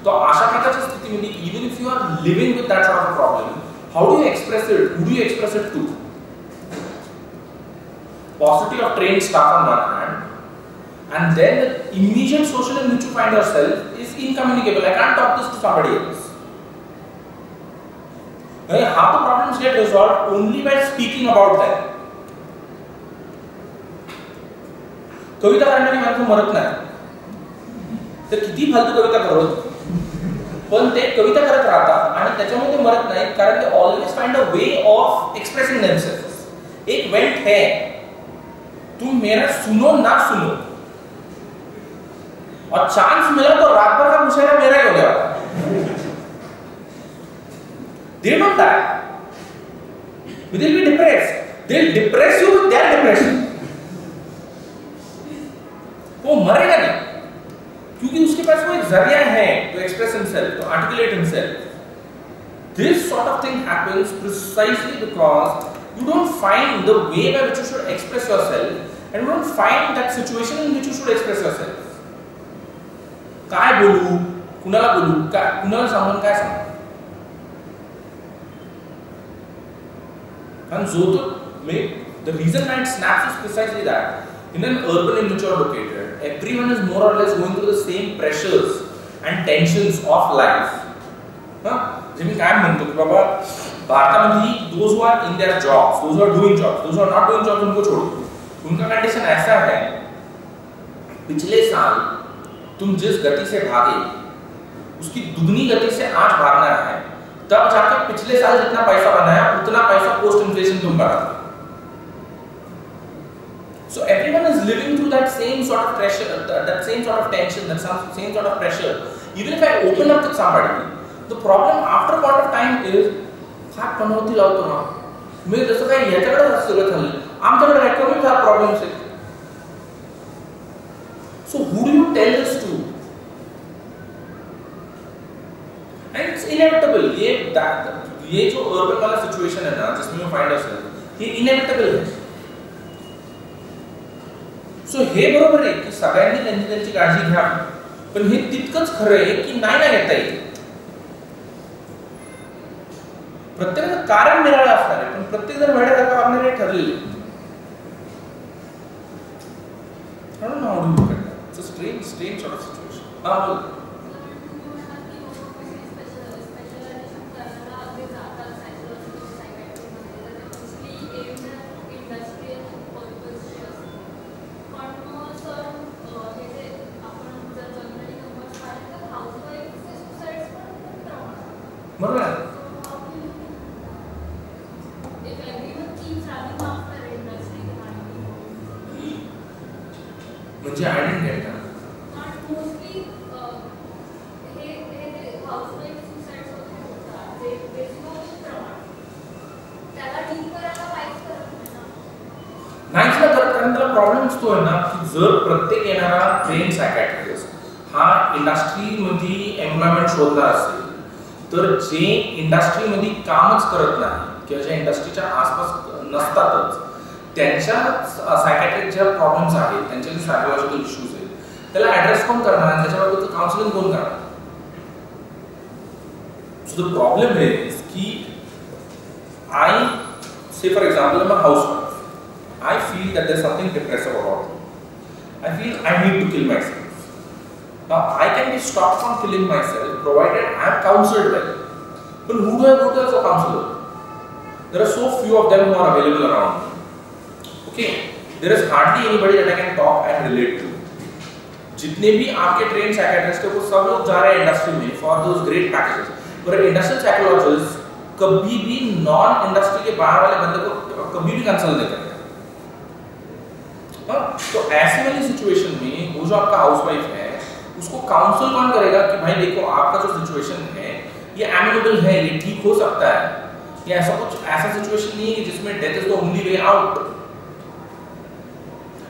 तो अशा प्रकारच्या स्थितीमध्ये even if you are living with that sort of problem, how do you express it, who do you express it to? Paucity of trained staff on one hand, and then the immediate social in which you find yourself is incommunicable. I can't talk this to somebody else. How the problems get resolved only by speaking about them. कविता करणारी माणसं मरत नाही, तर किती फालतू कविता करत, पण ते कविता करत राहतात आणि त्याच्यामध्ये मरत नाही, कारण ते always find a way of expressing themselves. एक वेंट है, तुम मेरा सुनो ना सुनो, और चांस मिला तो रात भर का मुशायरा मेरा ही हो गया. They don't die. They'll be depressed. They'll depress you with their depression. वो मरेगा नहीं, क्योंकि उसके पास वो एक जरिया है to express himself, to articulate himself. This sort of thing happens precisely because you don't find the way by which you should express yourself, and you don't find that situation in which you should express yourself. काय बोलू, कुणाला बोलू, कुणाला सांगून काय सांगू. And so the reason why it snaps is precisely that In an urban in which you are located, everyone is more or less going through the same pressures and tensions of life. जे मी काय म्हणतो की बाबा भारतामध्ये those who are in their jobs, those who are doing jobs, those who are not doing jobs उनको छोड़ो. उनका condition ऐसा है, पिछले साल तुम जिस गति से भागे उसकी दुगनी गति से आज भागना है, तब जाकर पिछले साल जितना पैसा बनाया उतना पैसा पोस्ट इन्फ्लेशन तुम बढ़ाते. So everyone is living through that same sort of pressure, that same sort of tension, that same sort of pressure. Even if I open up with somebody, the problem after a point of time is काय पनवती लावतो ना मी जसं काय याच्याकडे सगळं चाललंय आमच्याकडे recommend हा प्रॉब्लेम्स आहे. So who do you tell this to? And it's inevitable. ये जो urban वाला situation है ना जिसमें हम find ourselves, ये inevitable है. So हे बरोबर आहे की सगळ्यांनी त्यांची काळजी घ्या, पण हे तितकंच खरं आहे की नाही ना घेता येत. प्रत्येकाचं कारण निराळं असणार आहे, पण प्रत्येक जण वेड्यासारखं वागणारे ठरलेले. I don't know how to look at that. It's a strange sort of situation. बोल. बरोबर आहे. म्हणजे आय डिडंट गेट दॅट. नाहीच ना करत, कारण त्याला प्रॉब्लेम असतो आहे ना की जर प्रत्येक येणारा ट्रेन सायकॅट्रिस्ट हा इंडस्ट्रीमध्ये एम्प्लॉयमेंट शोधला असेल तर जे इंडस्ट्रीमध्ये कामच करत नाही किंवा ज्या इंडस्ट्रीच्या आसपास नसतातच त्यांच्या सायकॅट्रिक ज्या प्रॉब्लेम्स आहेत, त्यांचे जे सायकोलॉजिकल इश्यूज आहेत त्याला ॲड्रेस कोण करणार आणि त्याच्याबाबत काउन्सिलिंग कोण करणार? सो द प्रॉब्लेम इज की आय से for example I am a housewife. I feel that there's something depressive about me. I feel I need to kill myself. Now I can be stopped from killing myself provided I am counseled well. But who do I go to as a counselor? There are so few of them who are available around me. Okay, there is hardly anybody that I can talk and relate to. जितने भी आपके train psychiatrist हैं वो सब लोग जा रहे हैं इंडस्ट्री में for those great packages. पर इंडस्ट्रियल साइकोलॉजिस्ट कभी भी नॉन इंडस्ट्री के बाहर वाले बंदे को कभी भी कंसल्ट नहीं करते. तो ऐसे वाली सिचुएशन में वो जो आपका हाउसवाइफ है उसको काउंसल कौन करेगा कि भाई देखो आपका जो सिचुएशन है ये एमिनेबल है, ये ठीक हो सकता है, ये ऐसा सिचुएशन नहीं है जिसमें death is the only way out.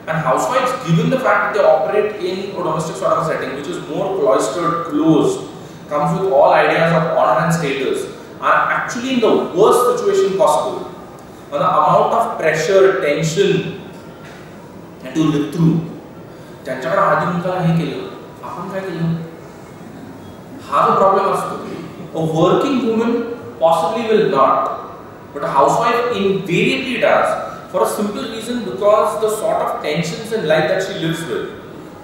And housewives, given the fact that they operate in a domestic sort of setting which is more cloistered, closed, comes with all ideas of honor and status, are actually in the worst situation possible. And the amount of pressure, tension to live through. त्यांच्याकडे आधी मुलाला हे केलं, आपण काय केलं? हा जो problem असतो. A working woman possibly will not, but a housewife invariably does for a simple reason because the sort of tensions in life that she lives with.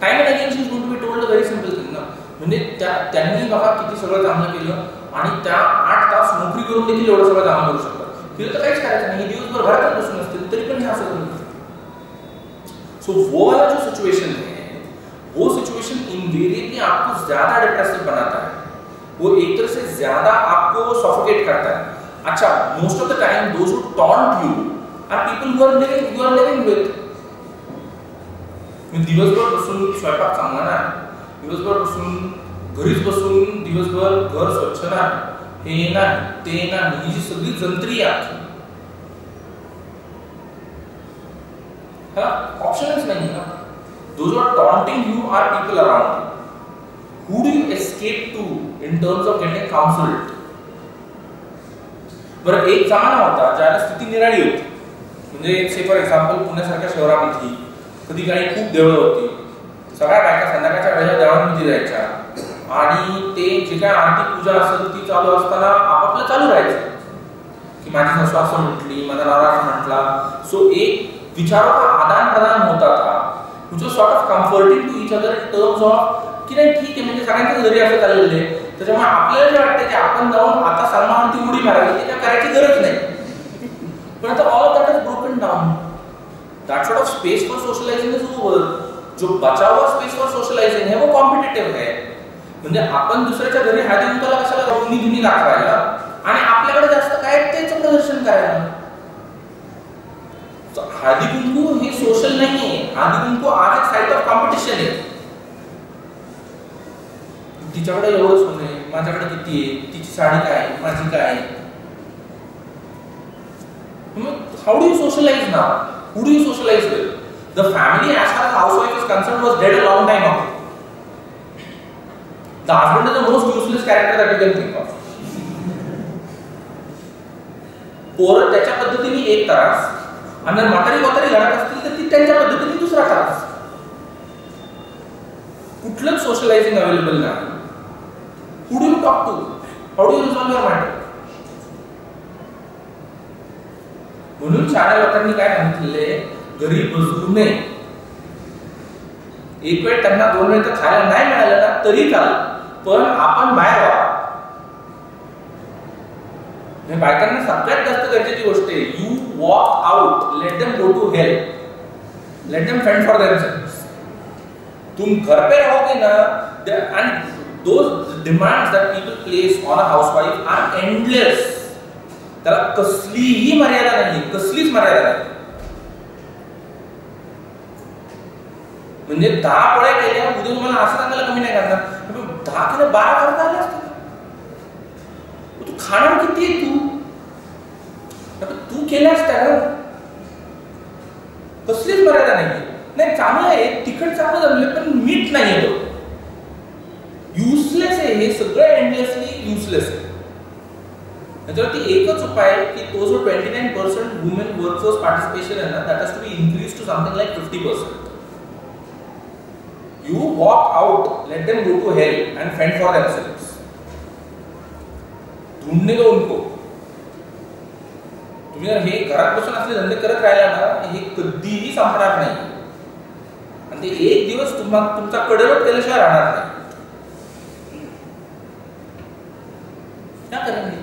Time and again she is going to be told a very simple thing ना. म्हणजे त्यांनी बघा किती सगळं चांगलं केलं आणि त्या 8 तास नोकरी करून देखील एवढं सगळं चांगलं करू शकतात. तिला तर काहीच करायचं नाही, दिवसभर घरात बसून असते तरी पण हे असं करू. सो वो वाला जो सिचुएशन है वो सिचुएशन इनवेरिएबली आपको ज्यादा डिप्रेसिव बनाता है, वो एक तरह से ज्यादा आपको सफोकेट करता है. अच्छा, most of the time those who taunt you are people who are living with. मी दिवसभर बसून स्वयंपाक चांगला नाही, दिवसभर बसून घरीच बसून दिवसभर घर स्वच्छ नाही, हे नाही ते नाही, ही जी सगळी जंत्री आहे हाँ ऑप्शनच नहीं है. Those who are taunting you are people around you. Who do you escape to in terms of getting counseled? बरं एक जमाना होता ज्याला स्थिती निराळी होती. म्हणजे से फॉर एक्झाम्पल पुण्यासारख्या शहरामध्ये कधी काही खूप देवळं होती, सगळ्या बायका संध्याकाळच्या वेळेला देवळांमध्ये जायच्या आणि ते जे काय आरती पूजा असेल ती चालू असताना आपापलं चालू राहायचं की माझी सासू असं म्हटली, माझा नवरा असं म्हटला. सो एक विचारों का आदान प्रदान होता था sort of comforting to each other in terms of की नाही ठीक आहे म्हणजे सगळ्यांच्या घरी असं चाललेलं आहे त्याच्यामुळे आपल्याला जे वाटतं की आपण जाऊन आता सलमानवरती उडी मारावी ते काय करायची गरज नाही पण आता all of that is broken down that sort of space for socializing is over जो बचा हुआ space for socializing है वो कॉम्पिटिटिव्ह है म्हणजे आपण दुसऱ्याच्या घरी हळदी कुंकवाला कशाला जाऊन निधुनी दाखवायला आणि आपल्याकडे जास्त काय त्याचं प्रदर्शन करायला हळदी कुंकू हे सोशल नाही आहे हळदी कुंकू आज एक साइट ऑफ कॉम्पिटिशन आहे तिच्याकडे एवढं सोनं आहे माझ्याकडे किती आहे तिची साडी काय माझी काय how do you socialise now who do you socialize with the family as far as housewife is concerned was dead a long time ago the husband is the most useless character that you can think of पोरं त्याच्या पद्धतीने एक त्रास आणि म्हातारी वातारी लढत असतील तर ती त्यांच्या पद्धतीने दुसरा त्रास कुठलंच सोशलायझिंग अवेलेबल नाही who do you talk to how do you resolve your matter म्हणून शाळा लोकांनी काय सांगितले घरी बसू नये एक वेळ त्यांना 2 वेळ तर खायला नाही मिळालं ना तरी चालेल पण आपण बाहेर व्हा बायकांना सगळ्यात जास्त गरजेची गोष्ट आहे you walk out let them go to help let them fend for themselves तुम घर पे रहोगे ना and those demands that people place on a housewife are endless त्याला कसलीही मर्यादा नाही कसलीच मर्यादा नाही म्हणजे 10 पोळ्या केल्या उद्या तुम्हाला असं सांगायला कमी नाही करणार 10 केल्या 12 करता आले असते तू खाणार किती आहे तू केल्यास त्या कसलीच मर्यादा नाही चांगलं आहे तिखट चांगलं जमले पण मीठ नाही आहे युजलेस आहे हे सगळं एंडलेसली युजलेस आहे त्याच्यावरती एकच उपाय आहे की तो जो 29% वुमेन वर्कफोर्स पार्टिसिपेशन आहे ना that has to be increase to something like 50%. You walk out, let them go to hell and fend for themselves. ढूंढने दो उनको. तुम्ही जर हे घरात बसून असले धंदे करत राहिला ना हे कधीही संपणार नाही आणि ते एक दिवस तुमचा कडेवर केल्याशिवाय राहणार नाही. क्या करेंगे?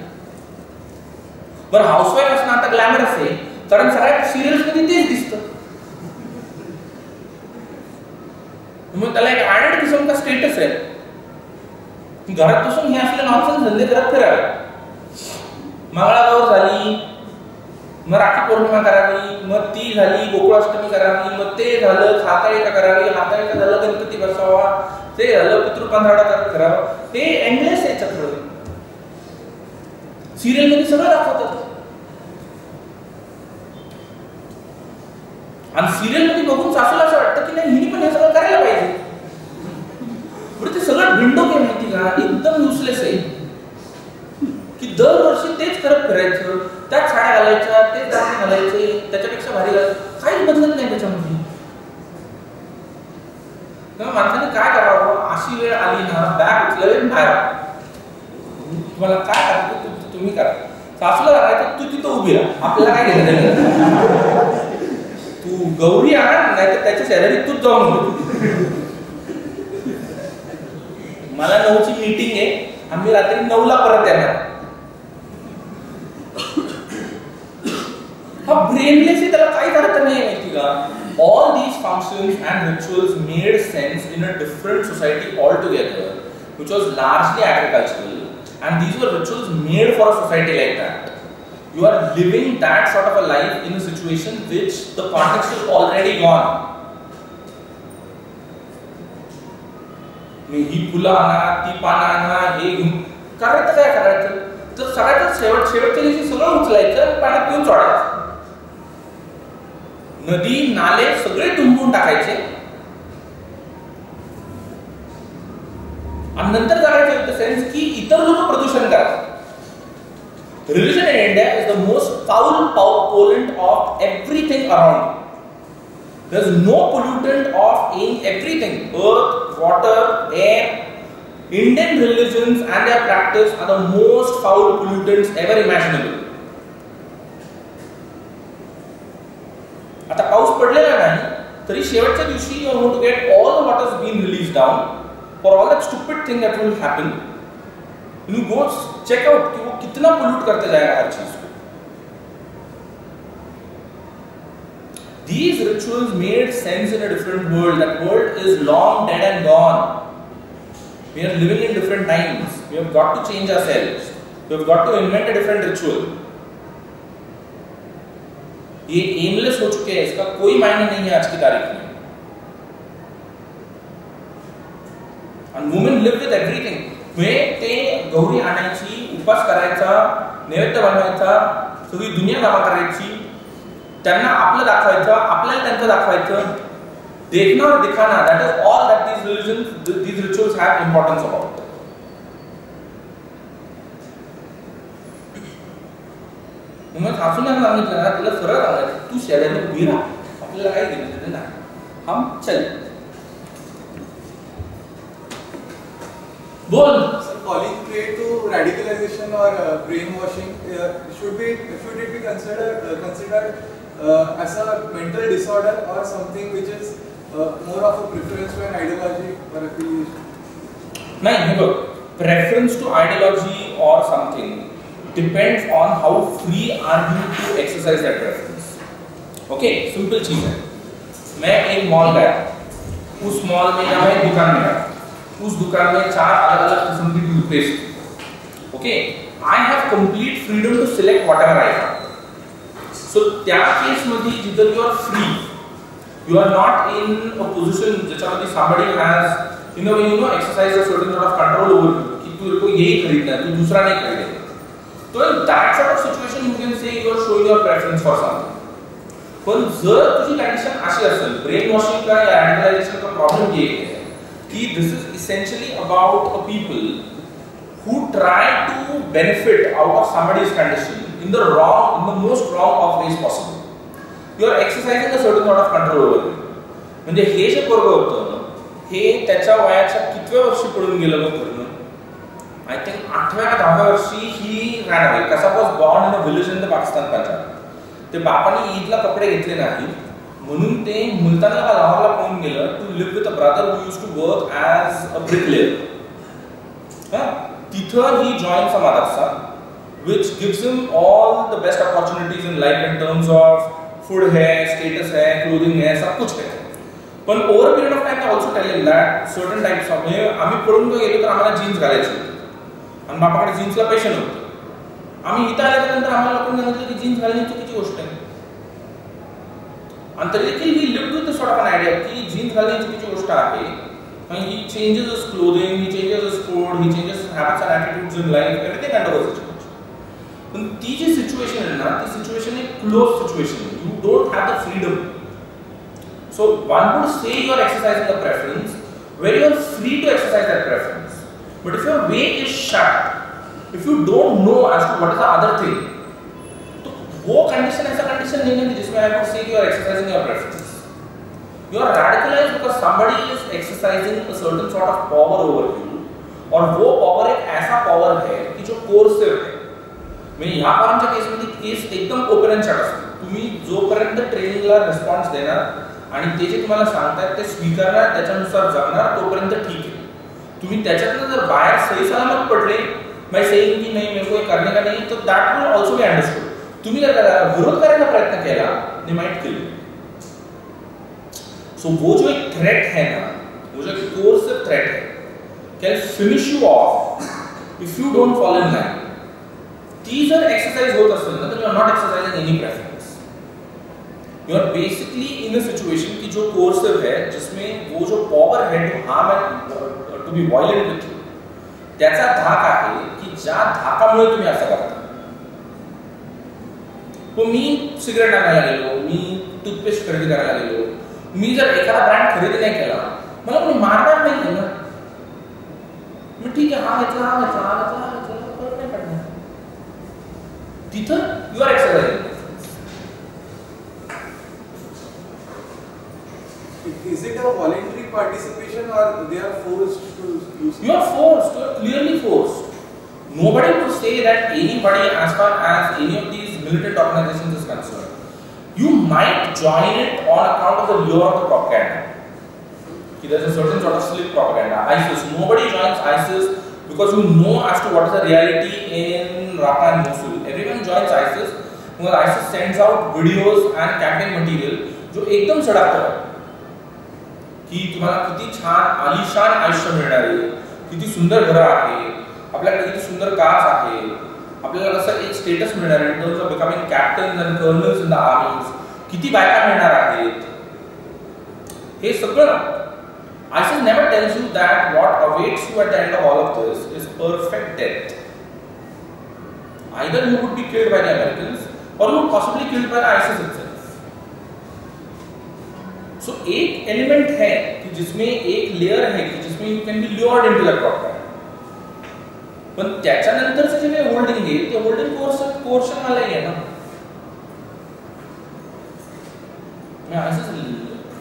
बरं हाऊसवाईफ असणं आता ग्लॅमरस आहे कारण सगळ्या सिरियल्स मध्ये तेच दिसतं मग त्याला एक ऍडेड किस्म का स्टेटस आहे घरात बसून हे असले नॉनसेन्स धंदे करत फिरावे मंगळागौर झाली मग राखी पौर्णिमा करावी मग ती झाली गोकुळाष्टमी करावी मग ते झालं हाताळी करावी हाताळी झालं गणपती बसवावा ते झालं पितृपंधरवडा करत करावा हे एंडलेस आहे चक्र सिरियल मध्ये सगळं दाखवतात आणि सिरियल मध्ये बघून सासूला असं वाटतं की नाही हिने पण हे सगळं करायला पाहिजे पण ते सगळं भिंडो काय माहिती का एकदम युजलेस आहे की दरवर्षी तेच करत फिरायचं त्याच साड्या घालायच्या तेच दागिने घालायचे त्याच्यापेक्षा भारी काही बदलत नाही त्याच्यामध्ये तेव्हा माणसाने काय करावं अशी वेळ आली ना बॅग उचलावे बाहेर तुम्हाला काय करायचं तुम्ही करा सासूला सांगायचं तू तिथं उभी राहा आपल्याला काय घेणं तू गौरी आण नाही तर त्याच्या शेजारी तूच जाऊन मला 9ची मीटिंग आहे आम्ही रात्री 9ला परत येणार हा ब्रेनलेस आहे त्याला काही अर्थ नाही माहिती का all these functions and rituals made sense in a different society all together which was largely agricultural and these were rituals made for a society like that. You are living that sort of a life in a situation which the context is already gone. मी ही फुलं आणा ती पानं आणा हे करायचं काय करायचं तर सगळ्यात शेवटच्या दिवशी सगळं उचलायचं पाण्यात पिऊन सोडायचं नदी नाले सगळे तुंबून टाकायचे आणि नंतर करायचं इन द सेन्स की इतर लोक प्रदूषण करतात religion in India is the most foul pollutant of everything around there is no pollutant of in everything earth water air Indian religions and their practice are the most foul pollutants ever imaginable आता पाऊस पडलेला नाही तरी शेवटच्या दिवशी you are going to get all the what has been released down for all that stupid thing that will happen. You go check out कि वो कितना pollute करते जाएगा हर चीज को. These rituals made sense in a different world. That world is long dead and gone. We are living in different times. We have got to change ourselves. We have got to invent a different ritual. ये aimless हो चुके हैं, इसका कोई मायने नहीं है आज की तारीख में. And women live with everything. में ते गौरी आणायची, उपास करायचा, नैवेद्य बनवायचा, सगळी दुनिया जमा करायची, त्यांना आपलं दाखवायचं, आपल्याला त्यांचं दाखवायचं. देखना और दिखाना, that is all that these religions, these rituals have importance about. मग सासूने सांगितलं ना, तिला सरळ सांगायचं, तू शेजारी उभी राहा, आपल्याला काय दिलं ना, हम चल. बोल. Sir, calling prey to radicalization or brainwashing, should it be considered as a mental disorder or something which is more of a preference to an ideology or affiliation? नहीं, हे बघ, preference to ideology or something depends on how free are you to exercise that preference. Okay, simple चीज है. मैं एक mall गया, उस mall में या मैं दुकान में गया, उस दुकान में 4 अलग-अलग किस्म की toothpaste. Okay, I have complete freedom to select whatever I want. So त्या केस मध्ये जिथं you are free, you are not in a position ज्याच्यामध्ये somebody has in a way exercise a certain sort of control over you कि तू को यही खरीदना है, तू दूसरा नहीं खरीदेगा. तो in that sort of situation you can say you are showing your preference for something. पण जर तुझी कंडिशन अशी असेल, ब्रेन वॉशिंग का या रॅडिकलायझेशन का प्रॉब्लेम ये है कि this is essentially about a people who try to benefit out of somebody's condition in the most wrong of ways possible. You are exercising a certain sort of control over it. म्हणजे हे जे पोरगं होतं, हे त्याच्या वयाच्या कितव्या वर्षी पडून गेलं मग पूर्ण? I think 8व्या-10व्या वर्षी ही ran away. कसा was born in a village in the Pakistan, Punjab. ते बापाने ईदला कपडे घेतले नाही म्हणून ते मुलतानला लाहोरला पळून गेलं to live with a brother who used to work as a bricklayer. तिथं he joined some madrasa which gives him all the best opportunities in life in terms of food है, status है, clothing है, सब कुछ है. पण over a period of time they also tell him that certain types of आम्ही पळून गेलो तर आम्हाला जीन्स घालायची होती आणि बापाकडे जीन्सला पैसे नव्हते. आम्ही इथं आल्यानंतर आम्हाला लोकांनी सांगितलं की जीन्स घालणे चुकीची गोष्ट आहे. आणि तरी देखील he lived with sort of an idea की जीन्स घालणे चुकीची गोष्ट आहे. आणि he changes his clothing, he changes his food, he changes his habits and attitudes in life, everything kind of change. पण ती जी सिच्युएशन आहे ना, ती सिच्युएशन एक close situation. You don't have the freedom. So one would say you are exercising a preference where you are free to exercise that preference. But if your way is shut, if you don't know as to what is the other thing, तो वो condition ऐसा condition नहीं है जिसमें I would say you are exercising your preference. You are radicalized because somebody is exercising a certain sort of power over you, और वो power एक ऐसा power है कि जो coercive है. मैं यहाँ पर आमच्या केस मध्ये केस एकदम open and shut असतो. तुम्ही जोपर्यंत ट्रेनिंगला रिस्पॉन्स देणार आणि ते जे तुम्हाला सांगतात ते स्वीकारणार, त्याच्यानुसार जगणार, तोपर्यंत ठीक है. तुम्ही त्याच्यातनं जर बाहेर सही सलामत पडले बाय सेइंग की नाही मेरे को करने का नहीं, तो that will also be understood. तुम्ही जर विरोध करायचा प्रयत्न केला, दे माइट किल यू. सो वो जो एक थ्रेट है ना, वो जो एक कोर्सिव थ्रेट है, can finish you off if you don't follow in line. ती जर एक्सरसाइज होत असेल ना, तर you are not exercising any preference. You are basically in a situation की जो कोर्सिव है, जिसमें वो जो पावर है to harm and to be violent with you, त्याचा धाक आहे की ज्या धाकामुळे तुम्ही असं करता. तो मी सिगरेट आणायला गेलो, मी टूथपेस्ट खरेदी करायला गेलो, मी जर एखादा ब्रँड खरेदी नाही केला, मला कोणी मारणार नाही ना. मग ठीक आहे, हा घेतला, हा घेतला, हा घेतला, हा घेतला, फरक नाही पडणार. तिथं you are exercising. Is it a voluntary participation or they are forced to use? You are forced. You are clearly forced. Nobody would say that anybody, as far as any of these militant organizations is concerned, you might join it on account of the lure of the propaganda. There's a certain sort of slip propaganda. ISIS, nobody joins ISIS because you know as to what is the reality in Raqqa and Mosul. Everyone joins ISIS because ISIS sends out videos and campaign material जो एकदम सड़कता है कि तुम्हाला किती छान आलिशान आयुष्य मिळणार आहे, किती सुंदर घरं आहे, आपल्याकडे किती सुंदर कार्स आहे, आपल्याला कसं एक स्टेटस मिळणार आहे in terms of becoming captains and colonels in the armies, किती बायका मिळणार आहेत, हे सगळं. ISIS never tells you that what awaits you at the end of all of this is perfect death. Either you would be killed by the Americans or you would possibly killed by ISIS itself. So एक element है कि जिसमें एक layer है कि जिसमें you can be lured into that propaganda. पण त्याच्यानंतरचं जे काही holding आहे ते holding coercion वाला ही आहे ना. ISIS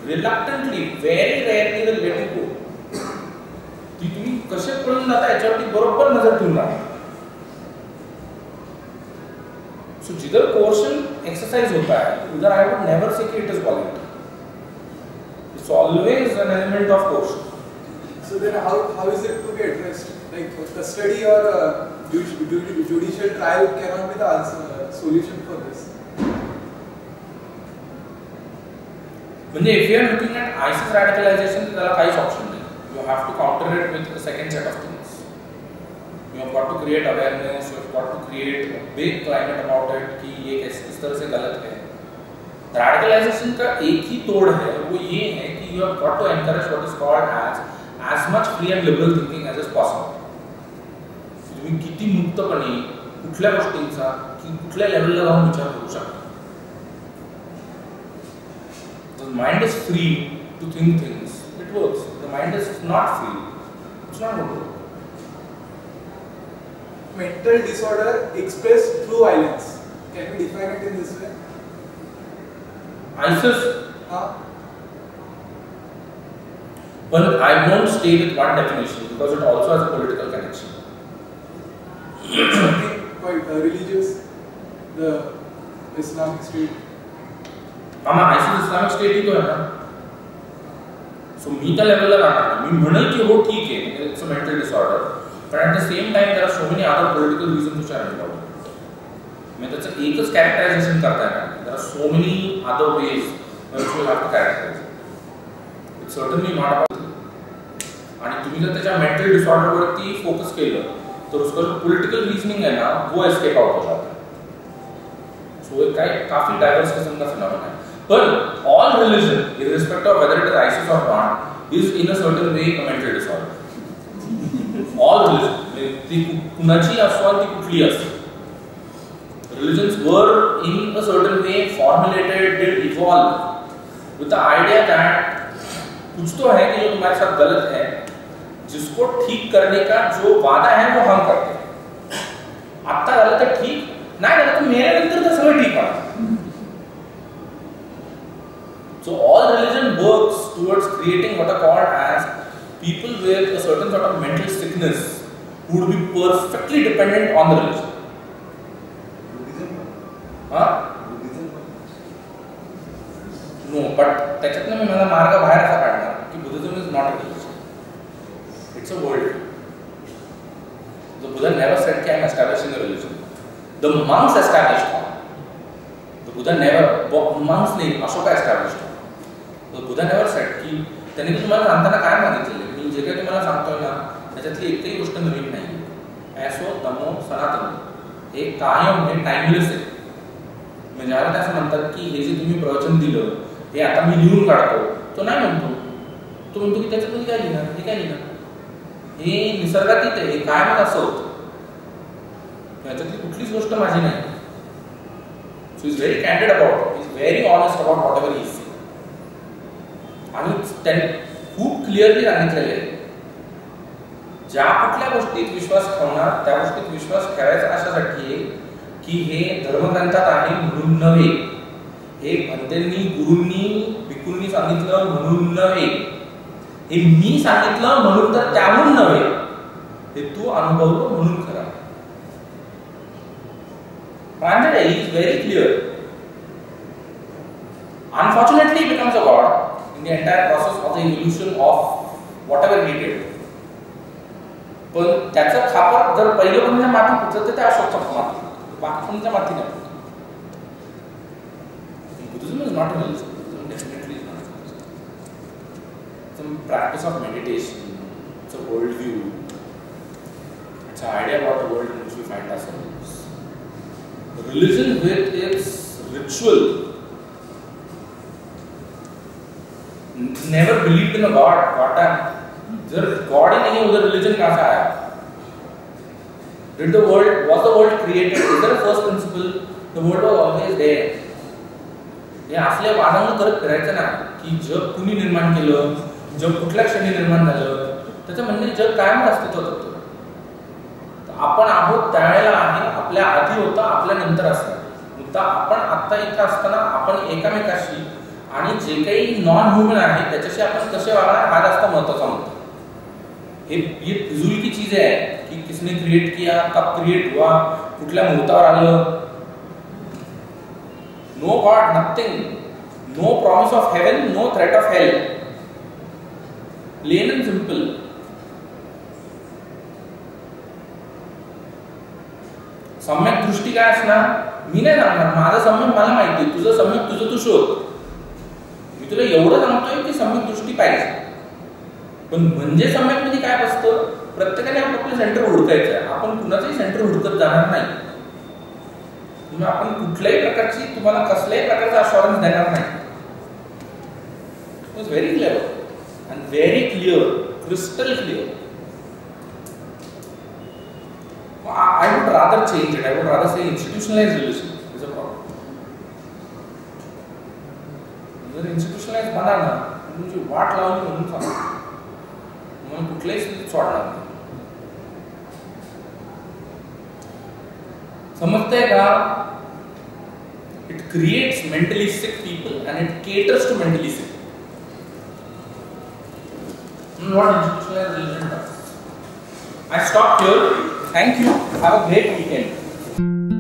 reluctantly, very rarely will let you go. ती तुम्ही कसे पळून जाता याच्यावरती बरोबर नजर ठेवून राहा. So जिधर coercion exercise होता है उधर I would never say कि it is voluntary. It's always an element of coercion. So then how is it to be addressed? Like custody or judicial trial cannot be the answer, solution for this. म्हणजे if you are looking at ISIS radicalization, त्याला काहीच option नाही. You have to counter it with a second set of things. You have got to create awareness. You have got to create a big climate about it कि ये किस तरह से गलत है. Radicalization का एक ही तोड़ है, वो ये है कि you have got to encourage what is called as much free and liberal thinking as is possible. तुम्ही किती मुक्तपणे कुठल्या गोष्टींचा कुठल्या लेवलला जाऊन विचार करू शकता. The mind is free to think things. It works. The mind is not free. It's not going to work. Mental disorder expressed through violence. Can we define it in this way? ISIS. Well, I won't stay with one definition because it also has a political connection. Something quite religious, the Islamic State. ISIS Islamic State ही तो है ना. So मी त्या लेवलला राहणार. मी म्हणेल की हो ठीक आहे, it's a mental disorder, but at the same time there are so many other political reasons which are involved. मैं त्याचं एकच characterization करता है. There are so many other ways which you have to characterize. It's certainly not about. आणि तुम्ही जर त्याच्या mental disorder वरती focus केलं, तो उसका जो political reasoning है ना, वो escape out हो जाता है. So एक काफी diverse किस्म का phenomenon है. But all religion, irrespective of whether it is ISIS or not, is in a certain way a mental disorder. All religion, ती कुणाची असो ती कुठली असो. Religions were in a certain way formulated, did evolve with the idea that कुछ तो है कि जो तुम्हारे साथ गलत है, जिसको ठीक करने का जो वादा है वो हम करते हैं. आता गलत है ठीक, नहीं गलत तो मेरे अंदर तो सभी ठीक है. So all religion works towards creating what are called as people with a certain sort of mental sickness who would be perfectly dependent on the religion. No, but त्याच्यातनं मी मला मार्ग बाहेर असा काढणार की Buddhism is not a religion. It's a world. The Buddha never said कि I am establishing a religion. The monks established one. The Buddha never, monks ने Ashoka established one. The Buddha never said कि त्यांनी तुम्हाला सांगताना काय मागितलेले, मी जे काही तुम्हाला सांगतोय ना त्याच्यातली एकही गोष्ट नवीन नाही. ऐसो तमो सनातन हे कायम हे टाइमलेस आहे. म्हणजे ज्याला ते असं म्हणतात की हे जे तुम्ही प्रवचन दिलं हे आता मी लिहून काढतो, तो नाही म्हणतो. तो म्हणतो की त्याच्यातून काय लिहिणार, हे काय लिहिणार, हे निसर्गातीत आहे, हे कायमच असं होतं. त्याच्यातली कुठलीच गोष्ट माझी नाही. So is very candid about, is very honest about what ever he is. आणि त्यांनी खूप क्लिअरली सांगितलेले आहे ज्या कुठल्या गोष्टीत विश्वास ठेवणार त्या गोष्टीत विश्वास ठेवायचा अशासाठी आहे की हे धर्मग्रंथात आहे म्हणून नव्हे, हे भंतेंनी गुरूंनी भिक्खूंनी सांगितलं म्हणून नव्हे, हे मी सांगितलं म्हणून तर त्याहून नव्हे, हे तू अनुभवलं म्हणून खरं. He is very clear. unfortunately he becomes a god in the entire process of the evolution of whatever he did. पण त्याचं खापर जर पहिलं पण त्या माती पुरतं तर त्या अशोकच्या माती, बाकी पण त्या माती नाही. Buddhism is not a religion. Buddhism definitely is not a religion. It's a practice of meditation. It's a worldview. It's an idea about the world in which we find ourselves. Religion with its ritual never believed in a god. God damn. जर God ही नहीं उधर religion कहाँ से आया? Was the world created? Is there a first principle? The world was always there. हे असल्या वादांना करत फिरायचं ना की जग कुणी निर्माण केलं, जग कुठल्या क्षणी निर्माण झालं, त्याचं म्हणजे जग कायम अस्तित्वात होतं. आपण आहोत त्यावेळेला आहे, आपल्या आधी होता, आपल्या नंतर असणार. मुद्दा आपण आता इथं असताना आपण एकमेकाशी आणि जे काही नॉन ह्युमन आहे त्याच्याशी आपण कसे वागणार हा जास्त महत्त्वाचा मुद्दा. ये फिजूल की चीज है कि किसने क्रिएट किया, कब क्रिएट हुआ, कुठल्या मुहूर्तावर आलं. No God, nothing. No promise of heaven, no threat of hell. Plain and simple. सम्यक दृष्टी काय असणार? मी नाही सांगणार, माझं सम्यक मला माहिती आहे, तुझं सम्यक तुझं तू शोध. मी तुला एवढं सांगतोय की सम्यक दृष्टी पाहिजे. पण म्हणजे सम्यक मध्ये काय असतं? प्रत्येकाने आपलं सेंटर हुडकायचं आहे. आपण कुणाचंही सेंटर हुडकत जाणार नाही. आपण कुठल्याही प्रकारची तुम्हाला कसल्याही प्रकारचा अश्योरन्स देणार नाही. It was very clear and very clear, crystal clear. I would rather change it. I would rather say institutionalized religion is a problem. जर institutionalized बना ना, तुमची वाट लावली म्हणून सांगा, तुम्हाला कुठल्याही स्थितीत सोडणार नाही. समजतंय का? It creates mentally sick people and it caters to mentally sick people. What institutionalized religion does. I stop here. Thank you. Have a great weekend.